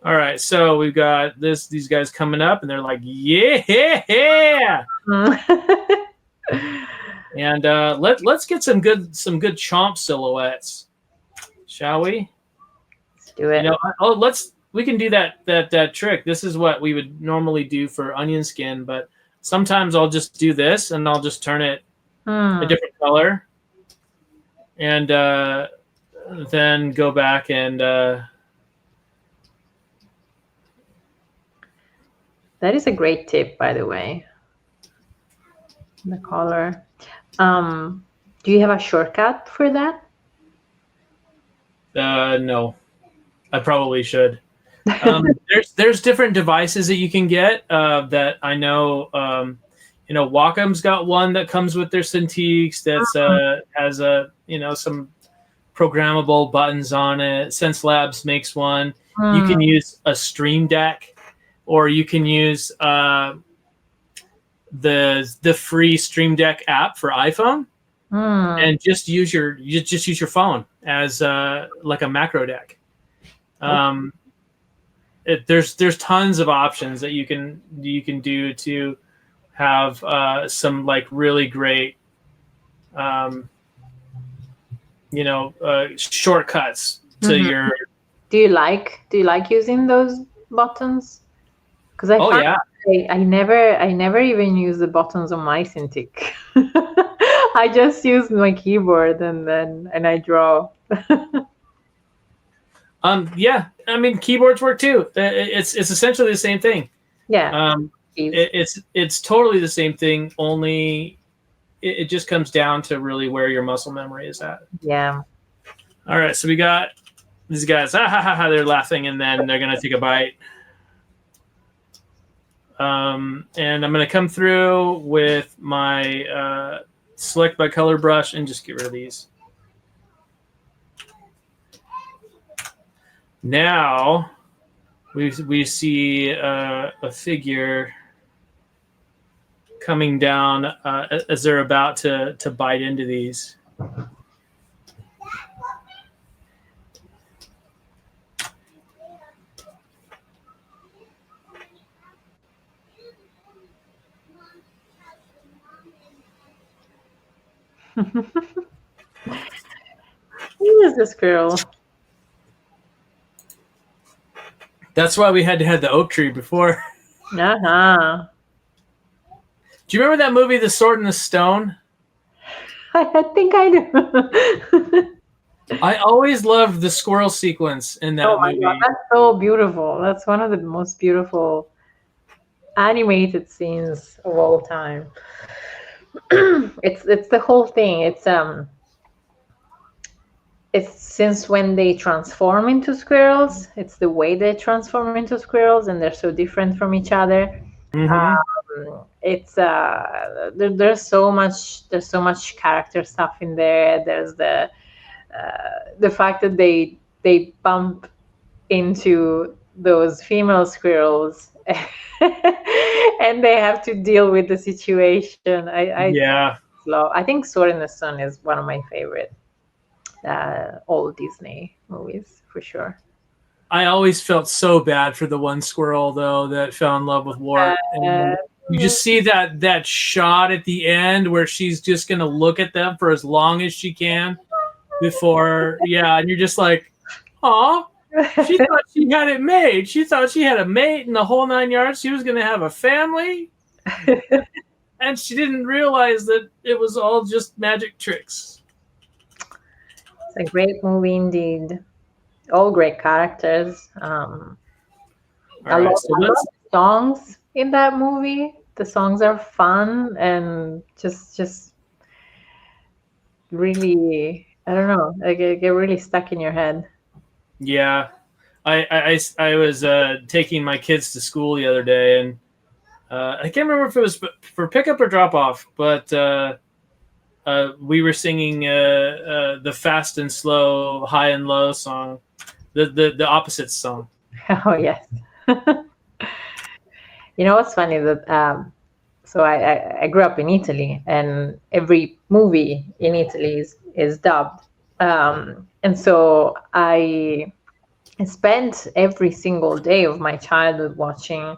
All right, so we've got these guys coming up, and they're like, yeah. And let's get some good chomp silhouettes, shall we? Do it. We can do that trick. This is what we would normally do for onion skin, but sometimes I'll just do this and I'll just turn it a different color, and then go back and that is a great tip, by the way. The color. Do you have a shortcut for that? No. I probably should. There's different devices that you can get that I know. Wacom's got one that comes with their Cintiqs that's has some programmable buttons on it. Sense Labs makes one. You can use a Stream Deck, or you can use the free Stream Deck app for iPhone, and just use your phone as like a macro deck. There's tons of options that you can do to have some like really great shortcuts to your. Do you like using those buttons? Because I never even use the buttons on my Cintiq. I just use my keyboard and I draw. Yeah, I mean, keyboards work too. It's essentially the same thing. Yeah. It's totally the same thing. Only it just comes down to really where your muscle memory is at. Yeah. All right, so we got these guys. They're laughing, and then they're gonna take a bite. And I'm gonna come through with my select by color brush and just get rid of these. Now we see a figure coming down as they're about to bite into these. Who is this girl? That's why we had to have the oak tree before. Uh-huh. Do you remember that movie, The Sword and the Stone? I think I do. I always loved the squirrel sequence in that movie. God, that's so beautiful. That's one of the most beautiful animated scenes of all time. It's the whole thing. It's since when they transform into squirrels. It's the way they transform into squirrels, and they're so different from each other. It's there's so much character stuff in there. There's the fact that they bump into those female squirrels and they have to deal with the situation. I think Sword in the Sun is one of my favorite old Disney movies for sure. I always felt so bad for the one squirrel though that fell in love with Wart. And you just see that shot at the end where she's just gonna look at them for as long as she can before, and you're just like, aw, she thought she had it made. She thought she had a mate in the whole 9 yards. She was gonna have a family, and she didn't realize that it was all just magic tricks. It's a great movie indeed. All great characters. I love the songs in that movie. The songs are fun and just really, I don't know, they get really stuck in your head. Yeah, I was taking my kids to school the other day, and I can't remember if it was for pickup or drop off, but we were singing the fast and slow, high and low song. The opposites song. Oh yes. You know what's funny that so I grew up in Italy, and every movie in Italy is dubbed, and so I spent every single day of my childhood watching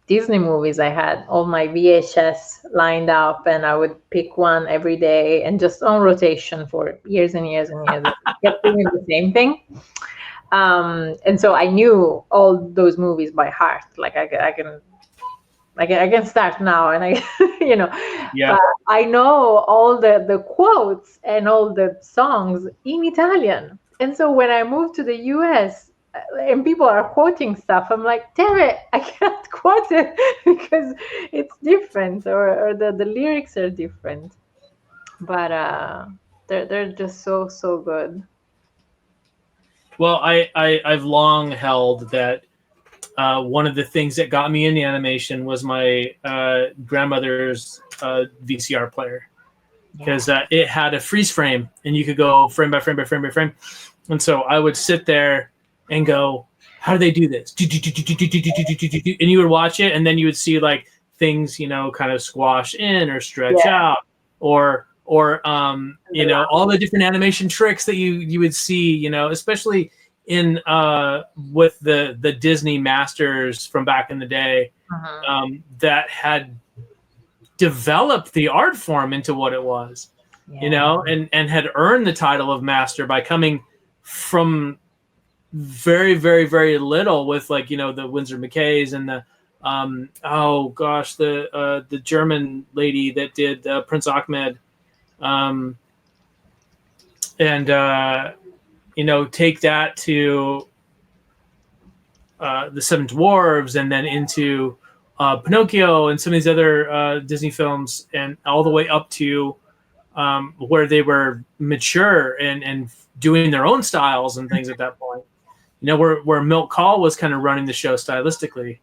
Disney movies. I had all my VHS lined up, and I would pick one every day and just on rotation for years and years and years. I kept doing the same thing. And so I knew all those movies by heart. Like I can start now, and I, but I know all the quotes and all the songs in Italian. And so when I moved to the US and people are quoting stuff, I'm like, damn it, I can't quote it because it's different, or the lyrics are different. But they're just so good. Well, I've long held that one of the things that got me into animation was my grandmother's VCR player, because it had a freeze frame, and you could go frame by frame by frame by frame. And so I would sit there and go, how do they do this? And you would watch it, and then you would see like things, kind of squash in or stretch out, or all the different animation tricks that you would see, especially in with the Disney masters from back in the day, that had developed the art form into what it was, and had earned the title of master by coming from very, very, very little with like, the Winsor McKays and the the German lady that did Prince Ahmed, take that to the Seven Dwarves, and then into Pinocchio and some of these other Disney films, and all the way up to where they were mature and doing their own styles and things at that point. Where Milt Kahl was kind of running the show stylistically.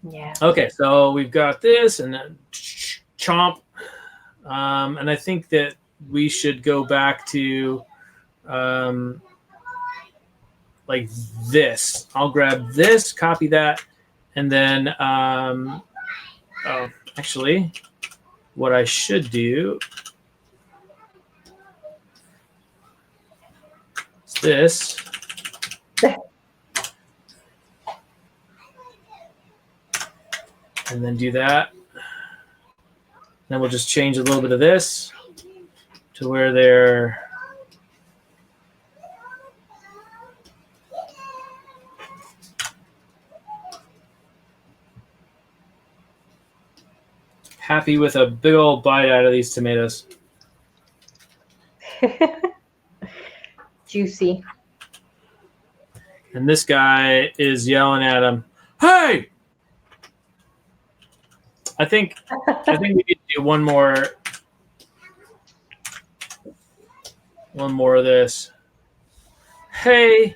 Yeah. Okay, so we've got this and then chomp. And I think that we should go back to like this. I'll grab this, copy that, and then actually what I should do is this. And then do that. Then we'll just change a little bit of this to where they're happy with a big old bite out of these tomatoes. Juicy. And this guy is yelling at him, "Hey!" I think we need to do one more of this. Hey,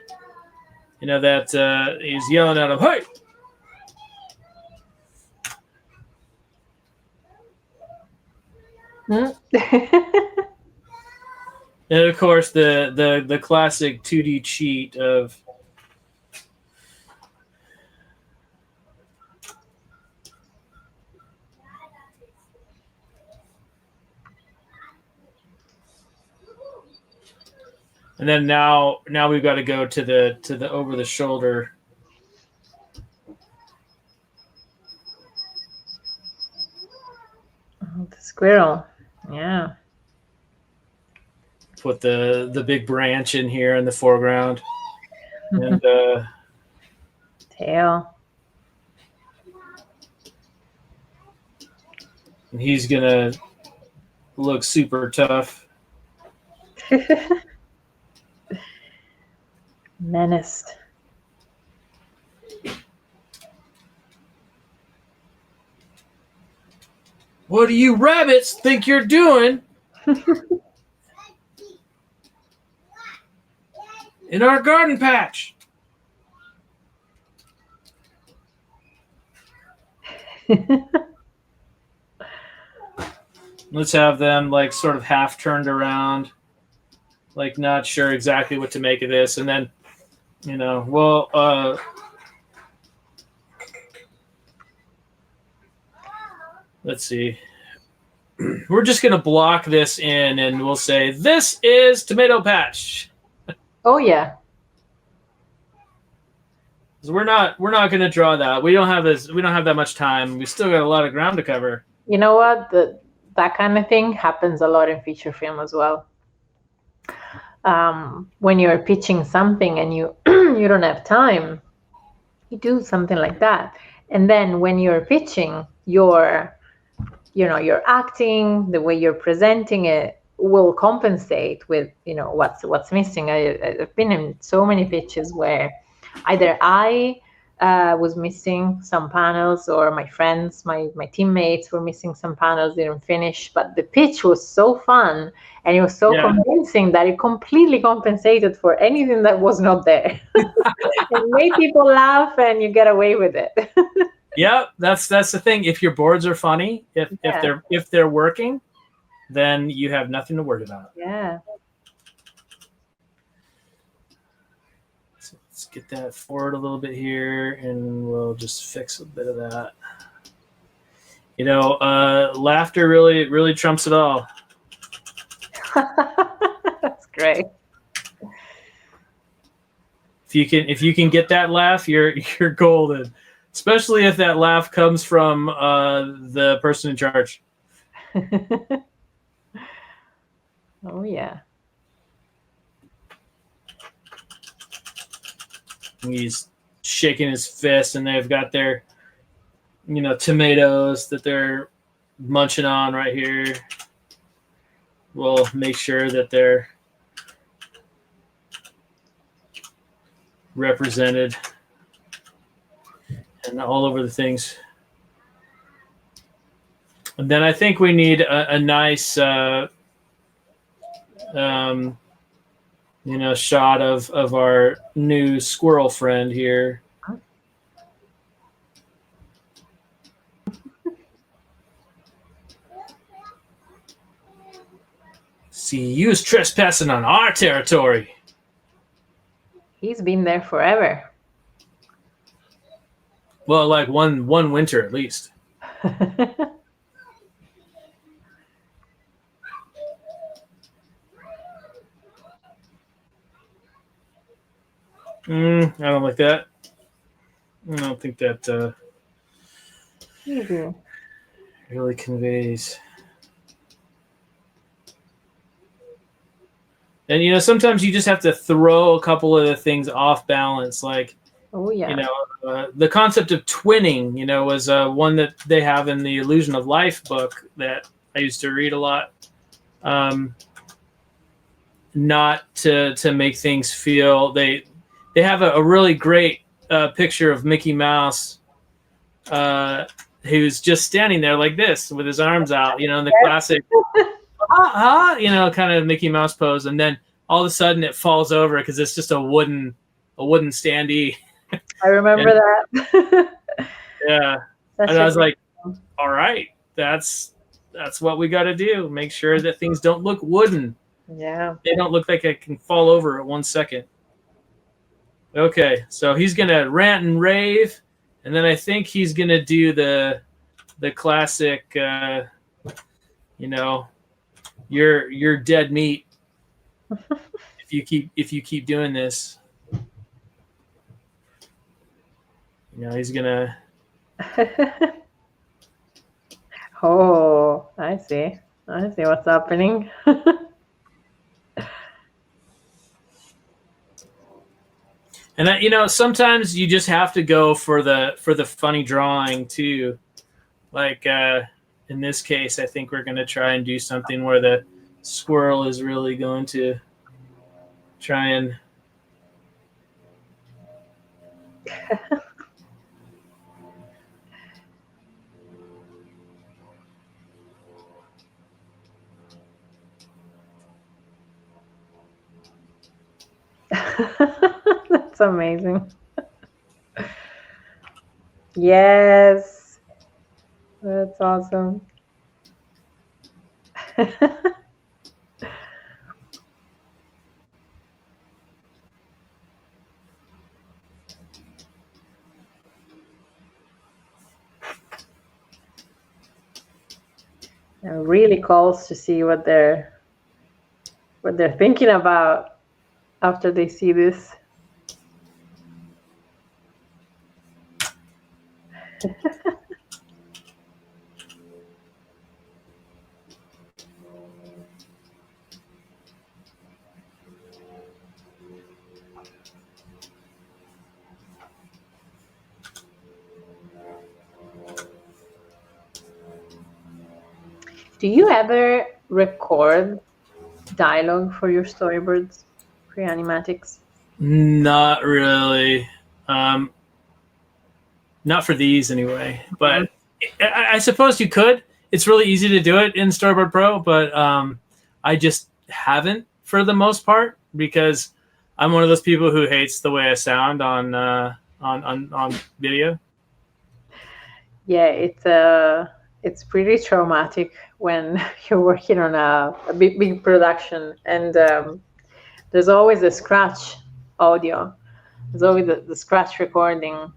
that he's yelling at him. Hey. And of course the classic 2D cheat of and then now we've got to go to the over the shoulder. Oh, the squirrel. Yeah. Put the big branch in here in the foreground. And tail. And he's gonna look super tough. Menaced. What do you rabbits think you're doing in our garden patch? Let's have them like sort of half turned around, like not sure exactly what to make of this. And then, let's see. We're just going to block this in and we'll say, this is Tomato Patch. Oh, yeah. We're not going to draw that. We don't have that much time. We still got a lot of ground to cover. You know what? That kind of thing happens a lot in feature film as well. When you're pitching something and you you don't have time, you do something like that. And then when you're pitching, your acting, the way you're presenting it will compensate with what's missing. I've been in so many pitches where either I was missing some panels, or my friends, my teammates were missing some panels, didn't finish, but the pitch was so fun and it was so convincing that it completely compensated for anything that was not there. It made people laugh and you get away with it. Yeah, that's the thing. If your boards are funny, if they're working, then you have nothing to worry about. Yeah. So let's get that forward a little bit here, and we'll just fix a bit of that. Laughter really trumps it all. That's great. If you can get that laugh, you're golden. Especially if that laugh comes from the person in charge. Oh, yeah. He's shaking his fist, and they've got their, tomatoes that they're munching on right here. We'll make sure that they're represented. and all over the things. And then I think we need a nice, shot of our new squirrel friend here. See, you was trespassing on our territory. He's been there forever. Well, like one winter at least. I don't like that. I don't think that really conveys. And sometimes you just have to throw a couple of the things off balance, like the concept of twinning. Was one that they have in the Illusion of Life book that I used to read a lot. Not to make things feel they have a really great picture of Mickey Mouse, who's just standing there like this with his arms out, in the classic, kind of Mickey Mouse pose, and then all of a sudden it falls over because it's just a wooden standee. I remember that. Yeah, and I was like, all right, that's what we got to do. Make sure that things don't look wooden. Yeah, they don't look like it can fall over at 1 second. Okay, so he's gonna rant and rave, and then I think he's gonna do the classic, you're dead meat if you keep doing this. He's gonna. Oh, I see what's happening. And sometimes you just have to go for the funny drawing too. Like in this case, I think we're going to try and do something where the squirrel is really going to try and That's amazing. Yes, that's awesome. It really calls to see what they're thinking about after they see this. Do you ever record dialogue for your storyboards, for your animatics? Not really. Not for these anyway. But I suppose you could. It's really easy to do it in Storyboard Pro, but I just haven't for the most part because I'm one of those people who hates the way I sound on video. Yeah, it's pretty traumatic when you're working on a big production, and there's always a scratch audio. There's always the scratch recording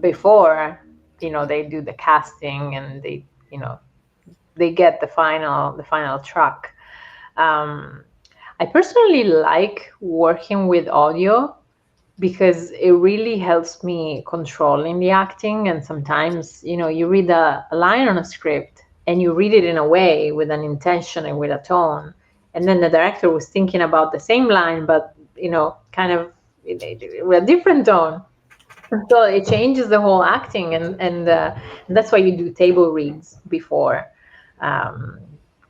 before they do the casting and they get the final track. I personally like working with audio because it really helps me controlling the acting. And sometimes, you read a line on a script and you read it in a way with an intention and with a tone. And then the director was thinking about the same line, but, kind of with a different tone. So it changes the whole acting. And that's why you do table reads before.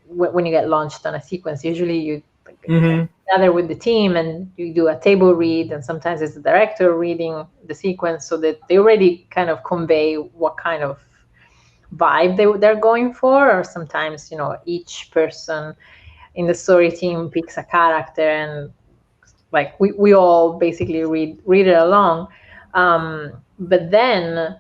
When you get launched on a sequence, usually you gather with the team and you do a table read, and sometimes it's the director reading the sequence, so that they already kind of convey what kind of vibe they're going for. Or sometimes, each person in the story team picks a character, and like we all basically read it along. But then,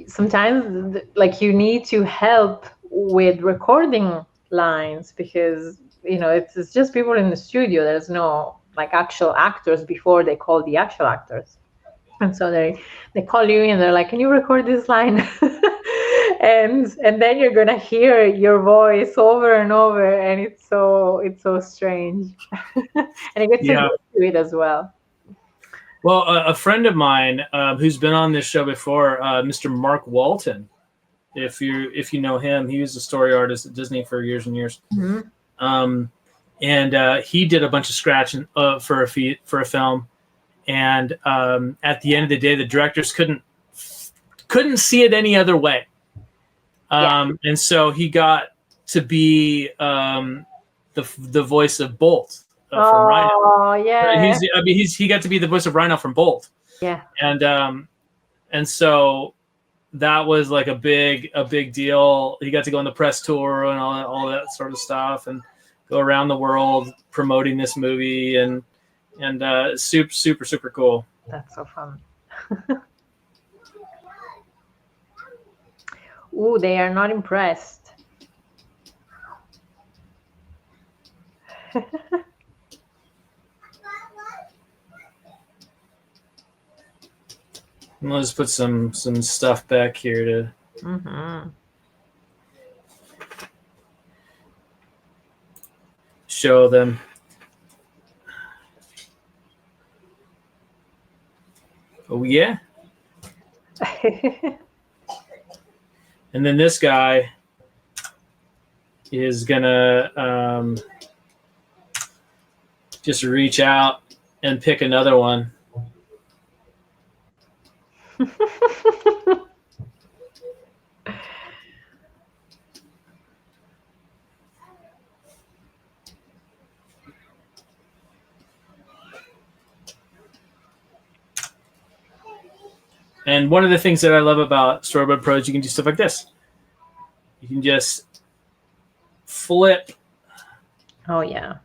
sometimes like you need to help with recording lines, because it's just people in the studio. There's no like actual actors before they call the actual actors. And so they call you and they're like, can you record this line? and then you're gonna hear your voice over and over, and it's so strange. And it gets to it as well. Well, a friend of mine who's been on this show before, Mr. Mark Walton, if you know him, he was a story artist at Disney for years and years. And he did a bunch of scratching for a film. And at the end of the day, the directors couldn't see it any other way. And so he got to be the voice of Bolt from Rhino. Oh yeah. He got to be the voice of Rhino from Bolt. Yeah. And so that was like a big deal. He got to go on the press tour and all that sort of stuff, and go around the world promoting this movie, and super cool. That's so fun. Ooh, they are not impressed. Let's put some stuff back here to show them. Oh yeah. And then this guy is gonna just reach out and pick another one. And one of the things that I love about Storyboard Pro is you can do stuff like this. You can just flip. Oh, yeah.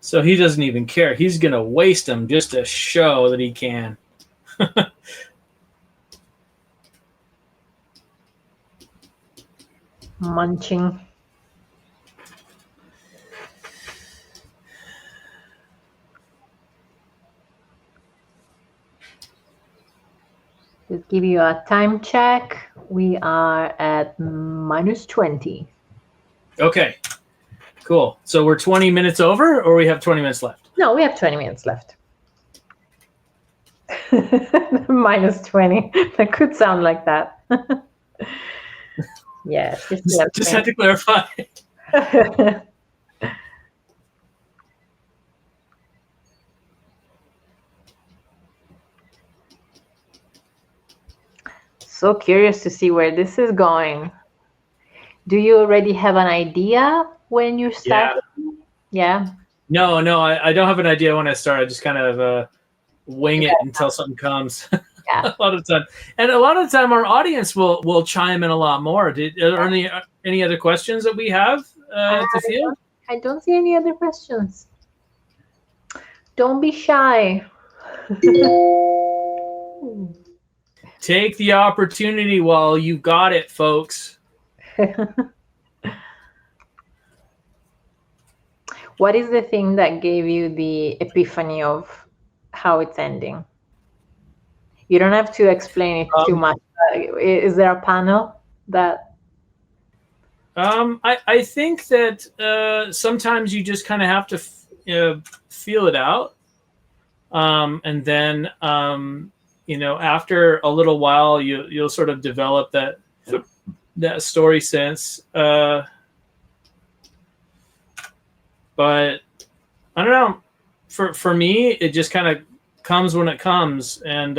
So he doesn't even care. He's going to waste them just to show that he can. Munching. Just give you a time check. We are at -20. Okay, cool. So we're 20 minutes over, or we have 20 minutes left? No, we have 20 minutes left. -20. That could sound like that. Yeah. Just had to clarify. So curious to see where this is going. Do you already have an idea when you start? Yeah. No, I don't have an idea when I start. I just kind of wing it until something comes. Yeah. A lot of the time, and a lot of the time, our audience will chime in a lot more. Are any other questions that we have to field? I don't see any other questions. Don't be shy. Take the opportunity while you got it, folks. What is the thing that gave you the epiphany of how it's ending? You don't have to explain it too much. Is there a panel that? I think that sometimes you just kind of have to feel it out, and then after a little while, you'll sort of develop that story sense. But I don't know. For me, it just kind of comes when it comes, and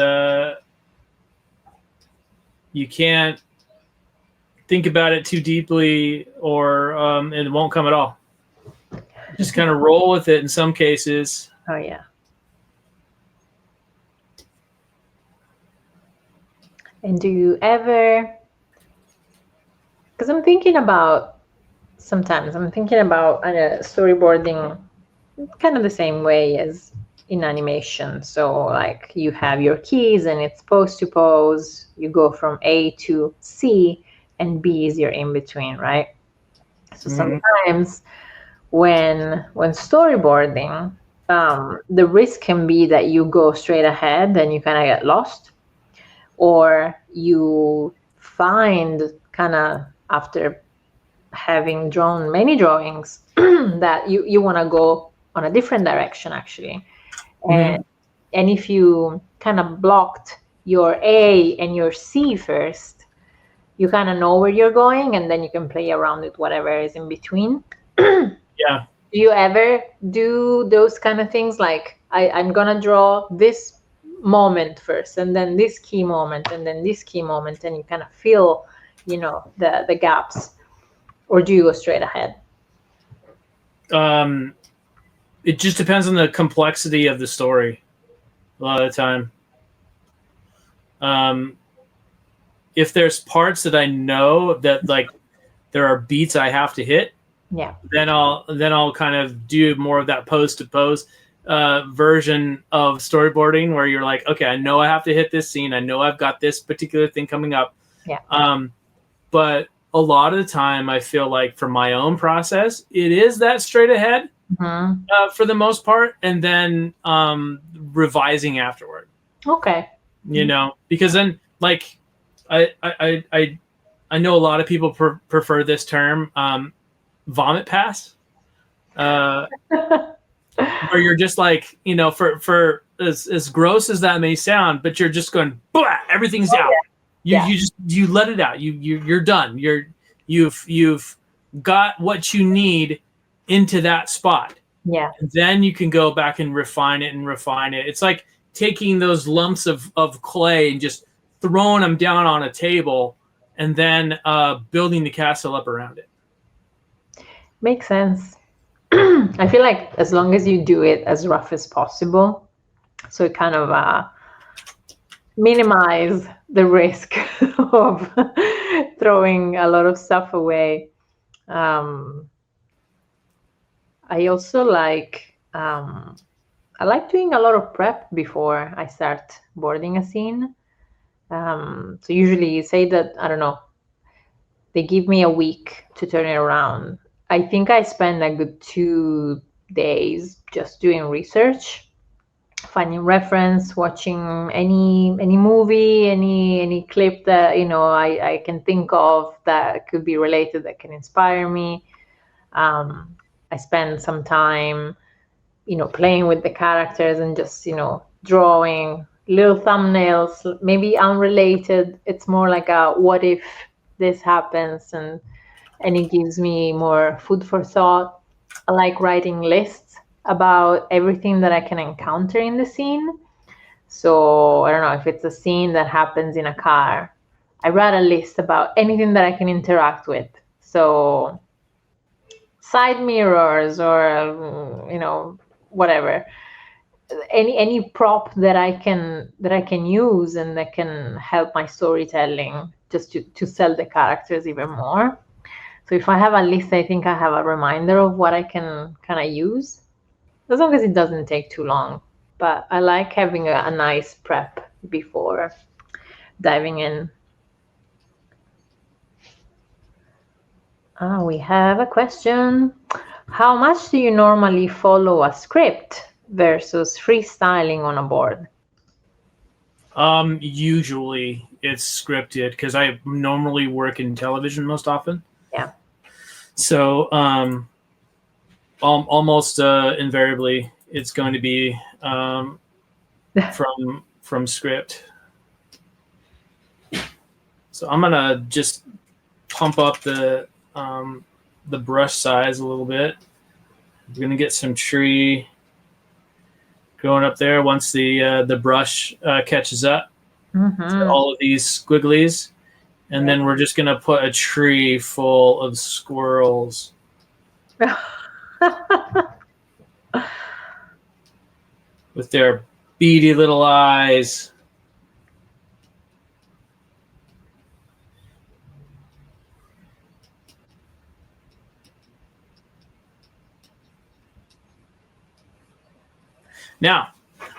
you can't think about it too deeply, or it won't come at all. Just kind of roll with it in some cases. Oh yeah. And do you ever, because sometimes I'm thinking about storyboarding kind of the same way as in animation. So like you have your keys and it's pose to pose, you go from A to C and B is your in between, right? So sometimes when storyboarding, the risk can be that you go straight ahead and you kind of get lost, or you find kind of after having drawn many drawings that you want to go on a different direction actually. And if you kind of blocked your A and your C first, you kind of know where you're going, and then you can play around with whatever is in between. Yeah. Do you ever do those kind of things? Like I'm gonna draw this moment first, and then this key moment, and then this key moment, and you kind of feel, the gaps, or do you go straight ahead? It just depends on the complexity of the story a lot of the time. If there's parts that I know that like there are beats I have to hit, then I'll kind of do more of that pose to pose version of storyboarding, where you're like, okay, I know I have to hit this scene, I know I've got this particular thing coming up. But a lot of the time I feel like for my own process, it is that straight ahead for the most part, and then revising afterward. Okay. Because then like I know a lot of people prefer this term, vomit pass, where you're just like, for as gross as that may sound, but you're just going, blah, everything's out. You let it out. You're done. You've got what you need into that spot. Yeah. And then you can go back and refine it. It's like taking those lumps of clay and just throwing them down on a table, and then building the castle up around it. Makes sense. I feel like as long as you do it as rough as possible, so it kind of minimize the risk of throwing a lot of stuff away. I also like doing a lot of prep before I start boarding a scene. So usually say that, I don't know, they give me a week to turn it around. I think I spend a good 2 days just doing research, finding reference, watching any movie, any clip that I can think of that could be related, that can inspire me. I spend some time playing with the characters and just drawing little thumbnails, maybe unrelated. It's more like a what if this happens, and it gives me more food for thought. I like writing lists about everything that I can encounter in the scene. So I don't know, if it's a scene that happens in a car, I write a list about anything that I can interact with. So side mirrors, or whatever, any prop that I can use and that can help my storytelling, just to sell the characters even more. So if I have a list, I think I have a reminder of what I can kind of use, as long as it doesn't take too long. But I like having a nice prep before diving in. We have a question. How much do you normally follow a script versus freestyling on a board? Usually it's scripted, because I normally work in television most often. Yeah. So almost invariably it's going to be from script. So I'm gonna just pump up the brush size a little bit. We're gonna get some tree going up there once the brush catches up to all of these squigglies. And then we're just going to put a tree full of squirrels. With their beady little eyes. Now,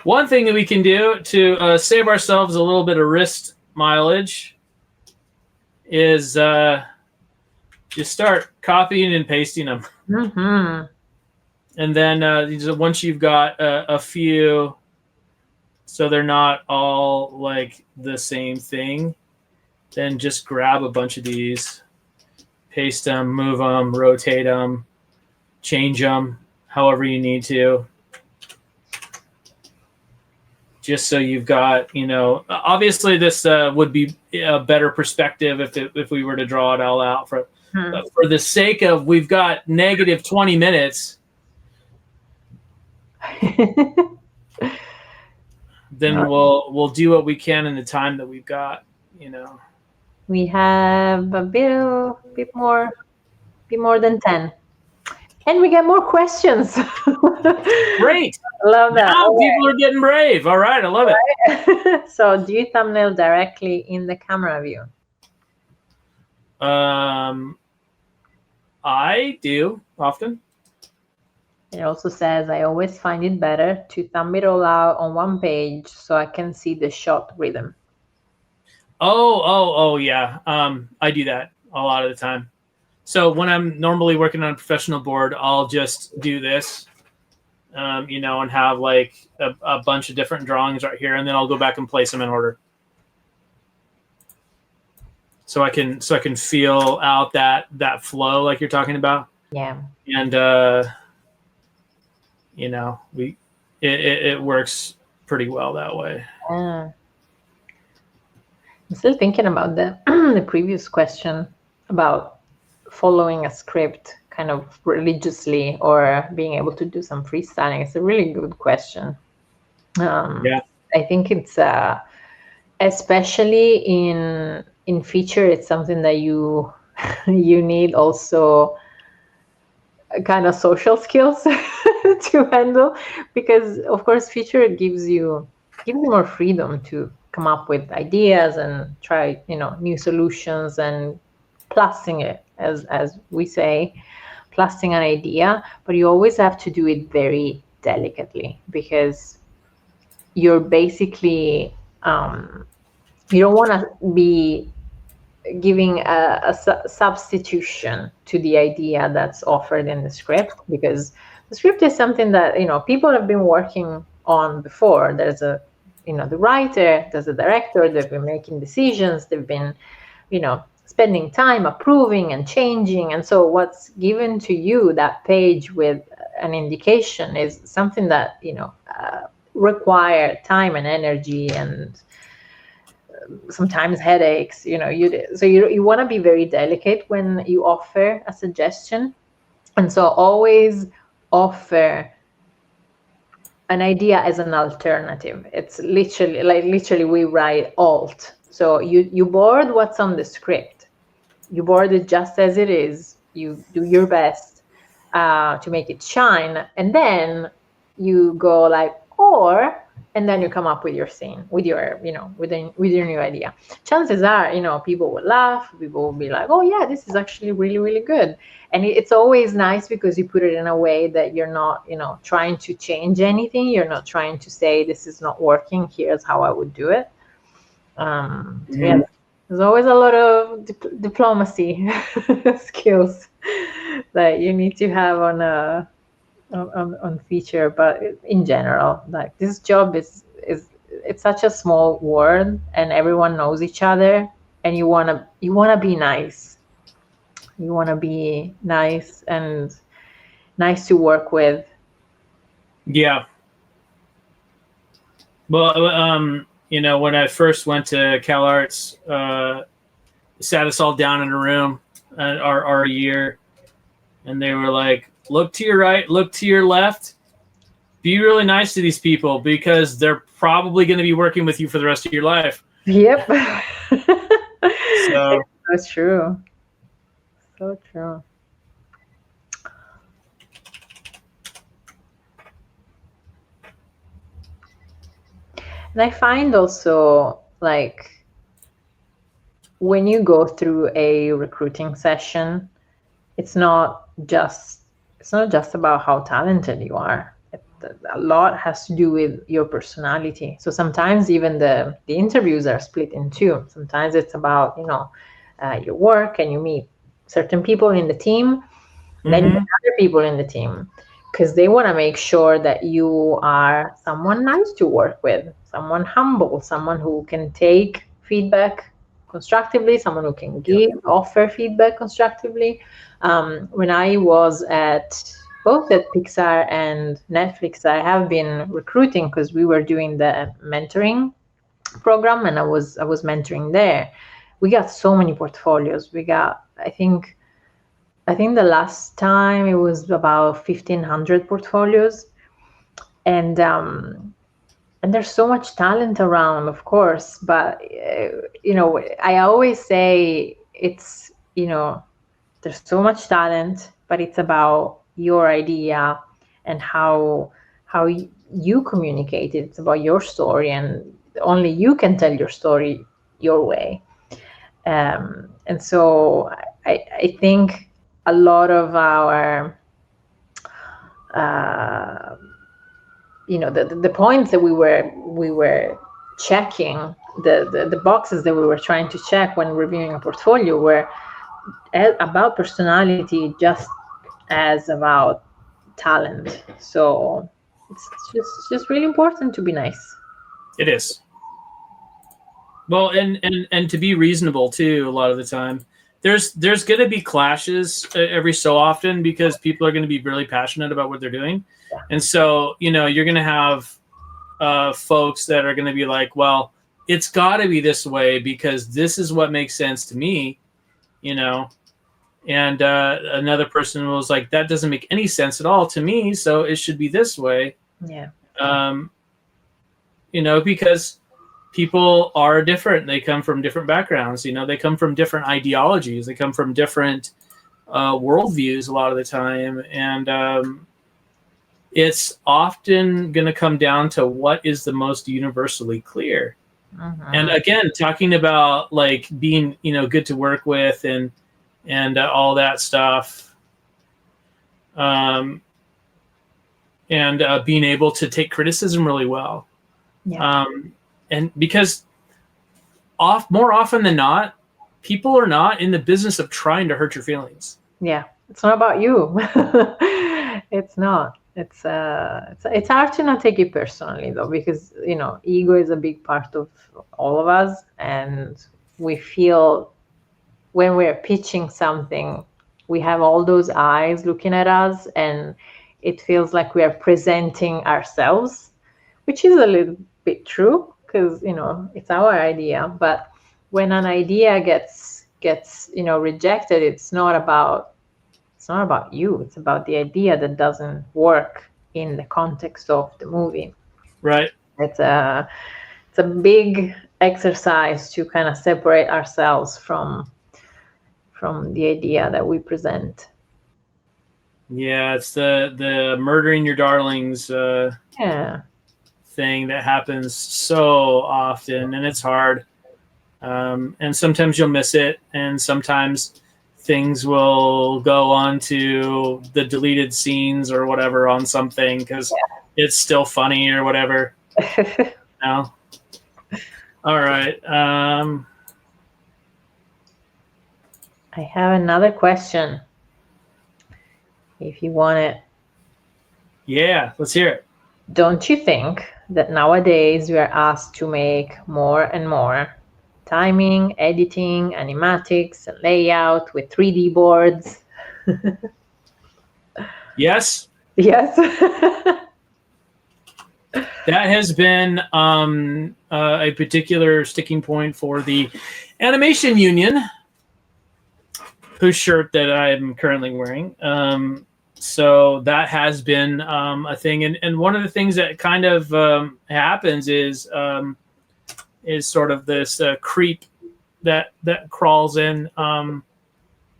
one thing that we can do to save ourselves a little bit of wrist mileage is just start copying and pasting them. And then once you've got a few, so they're not all like the same thing, then just grab a bunch of these, paste them, move them, rotate them, change them however you need to. Just so you've got, obviously this would be a better perspective if we were to draw it all out. But for the sake of, we've got negative 20 minutes, then we'll do what we can in the time that we've got. We have a bit more than 10. And we get more questions. Great. Love that. Now people are getting brave. All right. I love it. So do you thumbnail directly in the camera view? I do often. It also says, I always find it better to thumb it all out on one page so I can see the shot rhythm. Oh, yeah. I do that a lot of the time. So when I'm normally working on a professional board, I'll just do this, and have like a bunch of different drawings right here, and then I'll go back and place them in order. So I can feel out that flow like you're talking about. Yeah. And it works pretty well that way. I'm still thinking about the previous question about following a script kind of religiously or being able to do some freestyling. It's a really good question. I think it's especially in feature, it's something that you need also kind of social skills to handle, because of course feature gives you more freedom to come up with ideas and try new solutions and plusing it, as we say, plusing an idea, but you always have to do it very delicately, because you're basically you don't want to be giving a substitution to the idea that's offered in the script, because the script is something that people have been working on before. There's the writer, there's the director, they've been making decisions, they've been spending time approving and changing, and so what's given to you, that page with an indication, is something that require time and energy and sometimes headaches. So you want to be very delicate when you offer a suggestion, and so always offer an idea as an alternative. It's literally we write alt. So you board what's on the script. You board it just as it is. You do your best to make it shine, and then you go like, and then you come up with your scene, with your with your new idea. Chances are, people will laugh. People will be like, oh yeah, this is actually really, really good. And it's always nice because you put it in a way that you're not trying to change anything. You're not trying to say this is not working, here's how I would do it. Yeah, there's always a lot of diplomacy skills that you need to have on feature, but in general, like, this job is it's such a small world, and everyone knows each other, and you wanna be nice. You wanna be nice and nice to work with. Yeah. Well, when I first went to Cal Arts, sat us all down in a room our year, and they were like, look to your right, look to your left, be really nice to these people because they're probably going to be working with you for the rest of your life. Yep. So That's true. So true. And I find also, like, when you go through a recruiting session, it's not just about how talented you are. A lot has to do with your personality. So sometimes even the interviews are split in two. Sometimes it's about, your work, and you meet certain people in the team, then you meet other people in the team, because they want to make sure that you are someone nice to work with, someone humble, someone who can take feedback constructively, someone who can offer feedback constructively. When I was both at Pixar and Netflix, I have been recruiting because we were doing the mentoring program, and I was mentoring there. We got so many portfolios. We got, I think the last time it was about 1,500 portfolios, and there's so much talent around, of course. But I always say it's there's so much talent, but it's about your idea and how you communicate it. It's about your story, and only you can tell your story your way. And so I think a lot of our the points that we were checking, the boxes that we were trying to check when reviewing a portfolio were about personality just as about talent. So it's just really important to be nice. It is. Well, and to be reasonable too. A lot of the time, there's going to be clashes every so often because people are going to be really passionate about what they're doing, and so you're going to have folks that are going to be like, well, it's got to be this way because this is what makes sense to me, and another person was like, that doesn't make any sense at all to me, so it should be this way. Yeah. Because people are different. They come from different backgrounds. They come from different ideologies. They come from different worldviews a lot of the time. And it's often going to come down to what is the most universally clear. And again, talking about like being, good to work with and all that stuff. And being able to take criticism really well. Yeah. And because more often than not, people are not in the business of trying to hurt your feelings. Yeah, it's not about you. It's not. It's hard to not take it personally though, because ego is a big part of all of us, and we feel when we're pitching something, we have all those eyes looking at us, and it feels like we are presenting ourselves, which is a little bit true because it's our idea. But when an idea gets rejected, it's not about you. It's about the idea that doesn't work in the context of the movie. Right. It's a big exercise to kind of separate ourselves from the idea that we present. Yeah, it's the murdering your darlings thing that happens so often, and it's hard. And sometimes you'll miss it, and sometimes things will go on to the deleted scenes or whatever on something because it's still funny or whatever. No. All right. I have another question, if you want it. Yeah, let's hear it. Don't you think that nowadays we are asked to make more and more timing, editing, animatics, and layout with 3D boards? Yes. Yes. That has been a particular sticking point for the Animation Union, whose shirt that I'm currently wearing. So that has been a thing, and one of the things that kind of happens is sort of this creep that crawls in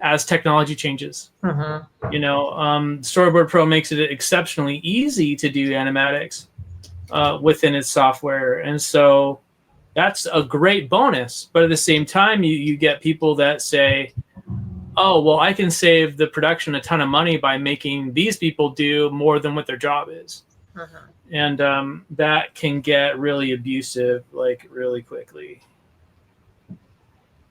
as technology changes. You know, Storyboard Pro makes it exceptionally easy to do animatics within its software, and so that's a great bonus. But at the same time, you get people that say, oh, well, I can save the production a ton of money by making these people do more than what their job is. And that can get really abusive, like, really quickly.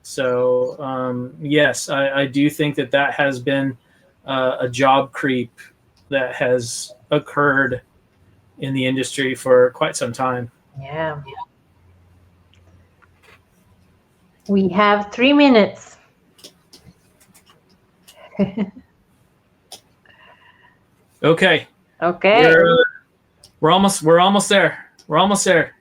So, yes, I do think that has been a job creep that has occurred in the industry for quite some time. Yeah. We have 3 minutes. Okay. Okay. We're almost there. We're almost there.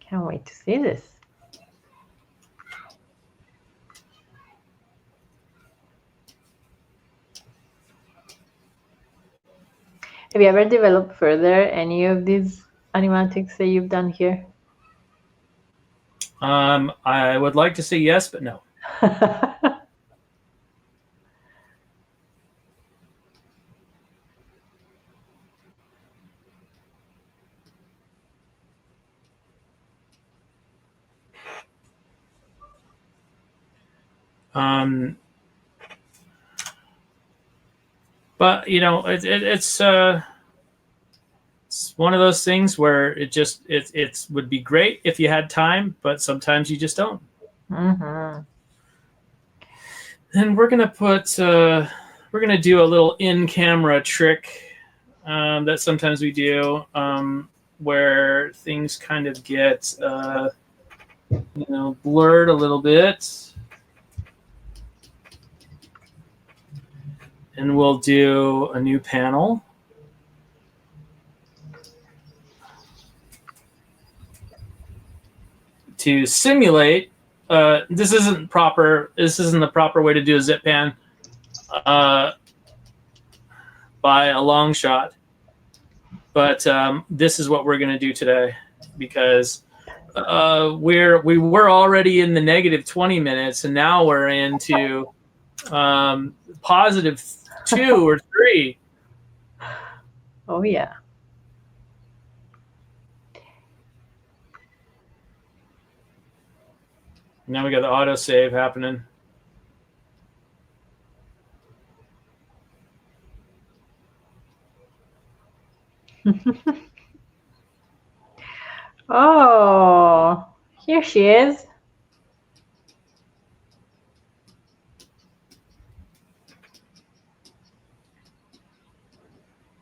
Can't wait to see this. Have you ever developed further any of these animatics that you've done here? I would like to say yes, but no. But you know, it's one of those things where it would be great if you had time, but sometimes you just don't. And we're gonna do a little in-camera trick that sometimes we do, where things kind of get blurred a little bit. And we'll do a new panel. To simulate, this isn't the proper way to do a zip pan by a long shot. But this is what we're going to do today, because we were already in the negative 20 minutes, and now we're into positive 2 or 3. Oh yeah. Now we got the autosave happening. Oh, here she is.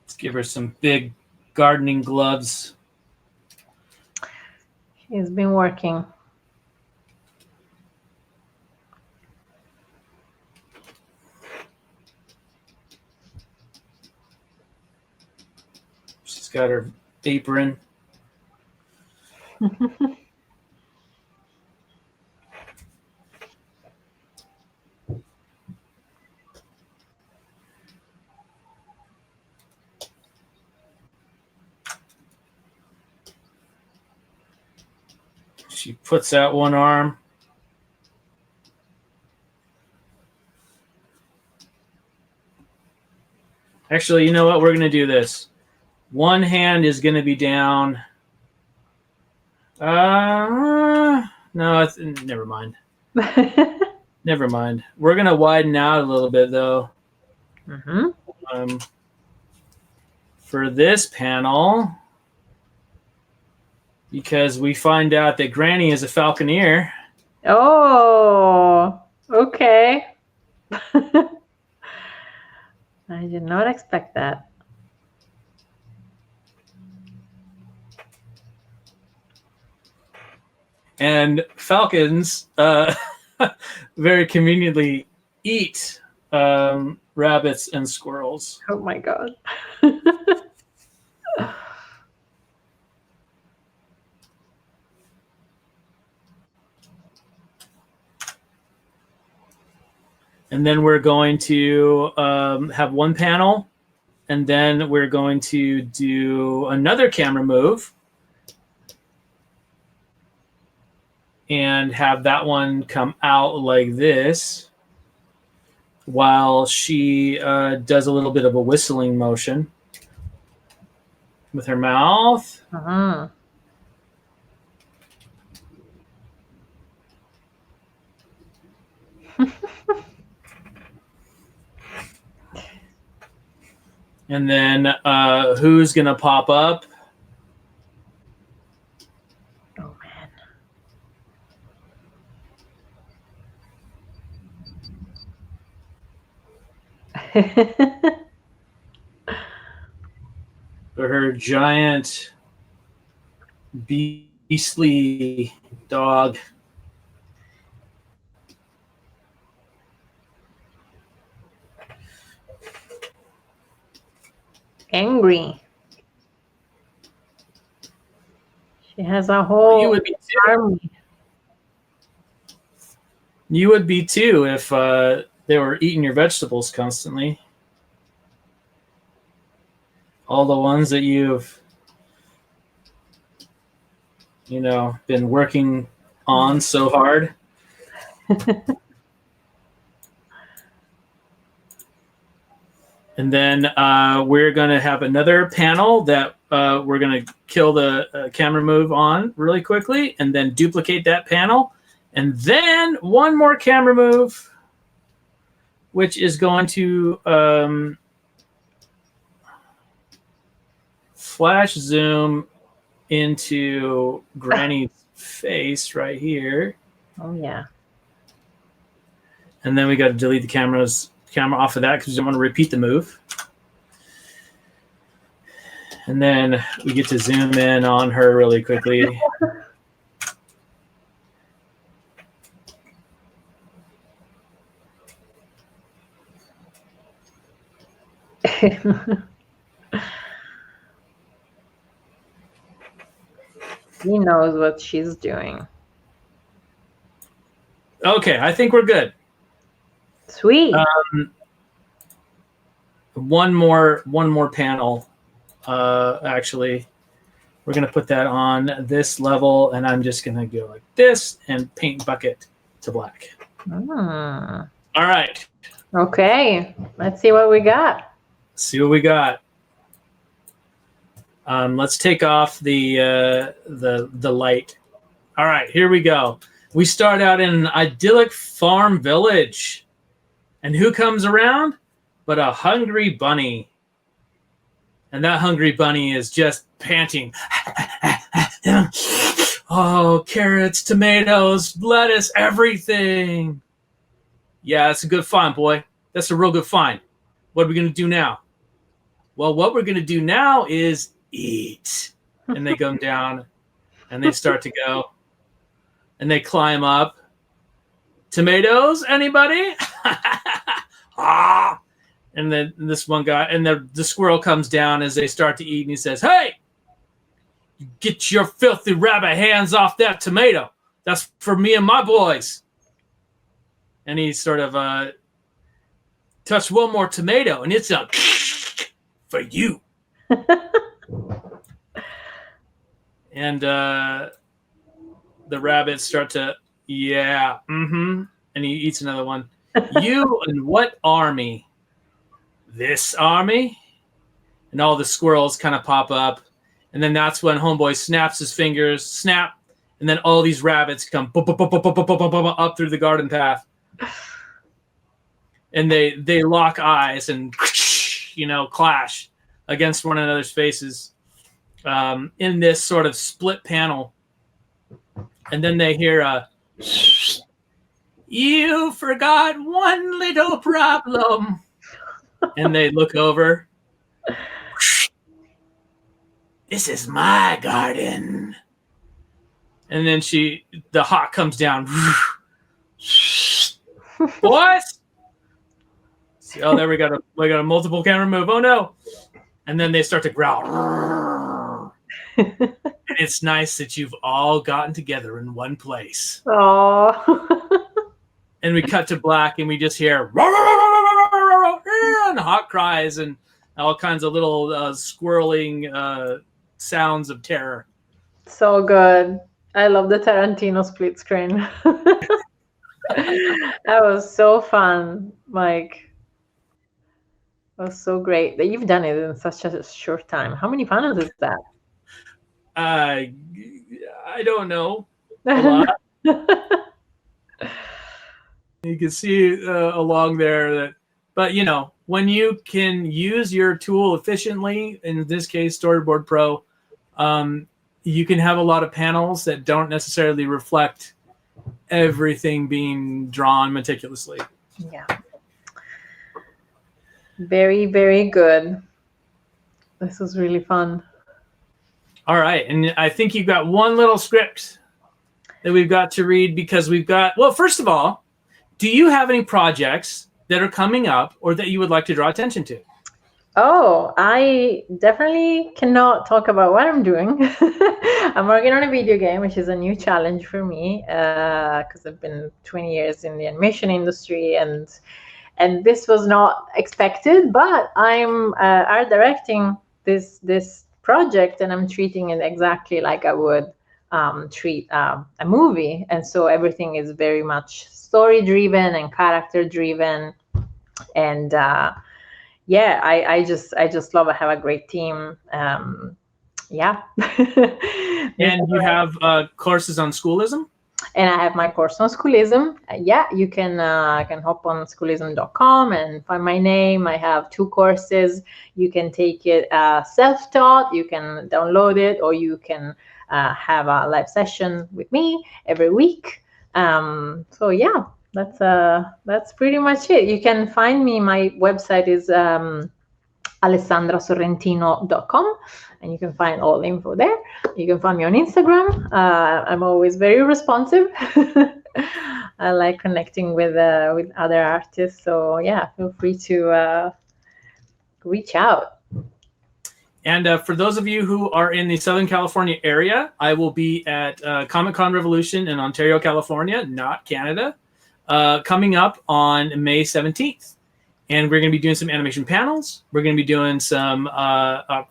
Let's give her some big gardening gloves. She's been working. She's got her apron. She puts out one arm. Actually, you know what? We're going to do this. One hand is going to be down. No, never mind. Never mind. We're going to widen out a little bit, though. For this panel, because we find out that Granny is a falconer. Oh, okay. I did not expect that. And falcons very conveniently eat rabbits and squirrels. Oh my God. And then we're going to have one panel, and then we're going to do another camera move and have that one come out like this while she does a little bit of a whistling motion with her mouth. Uh-huh. And then who's going to pop up? Oh, man. Her giant beastly dog. Angry. She has a whole You would be too. army. You would be too if they were eating your vegetables constantly. All the ones that you've, been working on so hard. And then we're going to have another panel that we're going to kill the camera move on really quickly and then duplicate that panel. And then one more camera move, which is going to flash zoom into Granny's face right here. Oh, yeah. And then we got to delete the camera off of that because we don't want to repeat the move. And then we get to zoom in on her really quickly. He knows what she's doing. Okay, I think we're good. Sweet. One more panel. Actually, we're going to put that on this level, and I'm just going to go like this and paint bucket to black. All right. Okay, let's see what we got. See what we got. Let's take off the light. All right, here we go. We start out in an idyllic farm village. And who comes around but a hungry bunny? And that hungry bunny is just panting. Oh, carrots, tomatoes, lettuce, everything. Yeah, that's a good find, boy. That's a real good find. What are we going to do now? Well, what we're going to do now is eat. And they come down and they start to go. And they climb up. Tomatoes, anybody? Ah! And then this one guy, and the squirrel comes down as they start to eat, and he says, "Hey, get your filthy rabbit hands off that tomato. That's for me and my boys." And he sort of touched one more tomato, and it's a for you. And the rabbits start to, and he eats another one. You and what army? This army? And all the squirrels kind of pop up. And then that's when Homeboy snaps his fingers, snap, and then all these rabbits come up through the garden path. And they lock eyes and, clash against one another's faces in this sort of split panel. And then they hear a, "You forgot one little problem." And they look over. "This is my garden." And then the hawk comes down. What? Oh, there we got a multiple camera move. Oh no. And then they start to growl. And it's nice that you've all gotten together in one place. Oh. And we cut to black and we just hear and hawk cries and all kinds of little squirreling sounds of terror. So good. I love the Tarantino split screen. That was so fun. Like, it was so great that you've done it in such a short time. How many panels is that? I don't know. A lot. You can see along there that, but you know, when you can use your tool efficiently, in this case, Storyboard Pro, you can have a lot of panels that don't necessarily reflect everything being drawn meticulously. Yeah. Very, very good. This was really fun. All right. And I think you've got one little script that we've got to read because we've got, well, first of all, do you have any projects that are coming up or that you would like to draw attention to? Oh, I definitely cannot talk about what I'm doing. I'm working on a video game, which is a new challenge for me because I've been 20 years in the animation industry, and this was not expected. But I'm art directing this project, and I'm treating it exactly like I would treat a movie, and so everything is very much story driven and character driven, and yeah, I just love. I have a great team. Yeah. And you have courses on Schoolism? And I have my course on Schoolism. Yeah, you can hop on schoolism.com and find my name. I have 2 courses. You can take it self-taught. You can download it, or you can have a live session with me every week. So yeah. That's pretty much it. You can find me. My website is alessandrasorrentino.com, and you can find all the info there. You can find me on Instagram. I'm always very responsive. I like connecting with other artists. So yeah, feel free to reach out. And for those of you who are in the Southern California area, I will be at Comic-Con Revolution in Ontario, California, not Canada, coming up on May 17th. And we're going to be doing some animation panels. We're going to be doing some,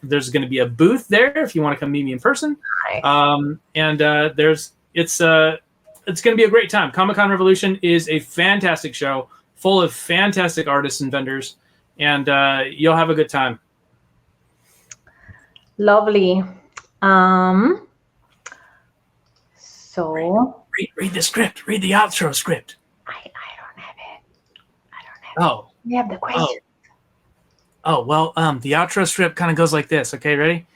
there's going to be a booth there if you want to come meet me in person. Nice. It's going to be a great time. Comic-Con Revolution is a fantastic show full of fantastic artists and vendors, and you'll have a good time. Lovely. So read the script. Read the outro script. I don't have it. Oh. We have the question. Oh, well, the outro script kind of goes like this. Okay, ready?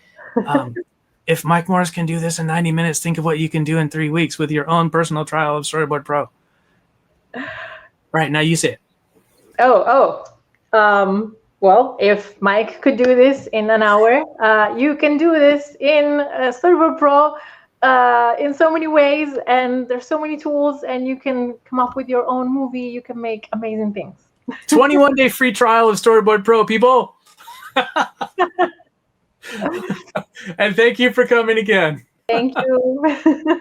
If Mike Morris can do this in 90 minutes, think of what you can do in 3 weeks with your own personal trial of Storyboard Pro. Right, now you say it. Well, if Mike could do this in an hour, you can do this in Storyboard Pro in so many ways, and there's so many tools, and you can come up with your own movie. You can make amazing things. 21-day free trial of Storyboard Pro, people. And thank you for coming again. Thank you.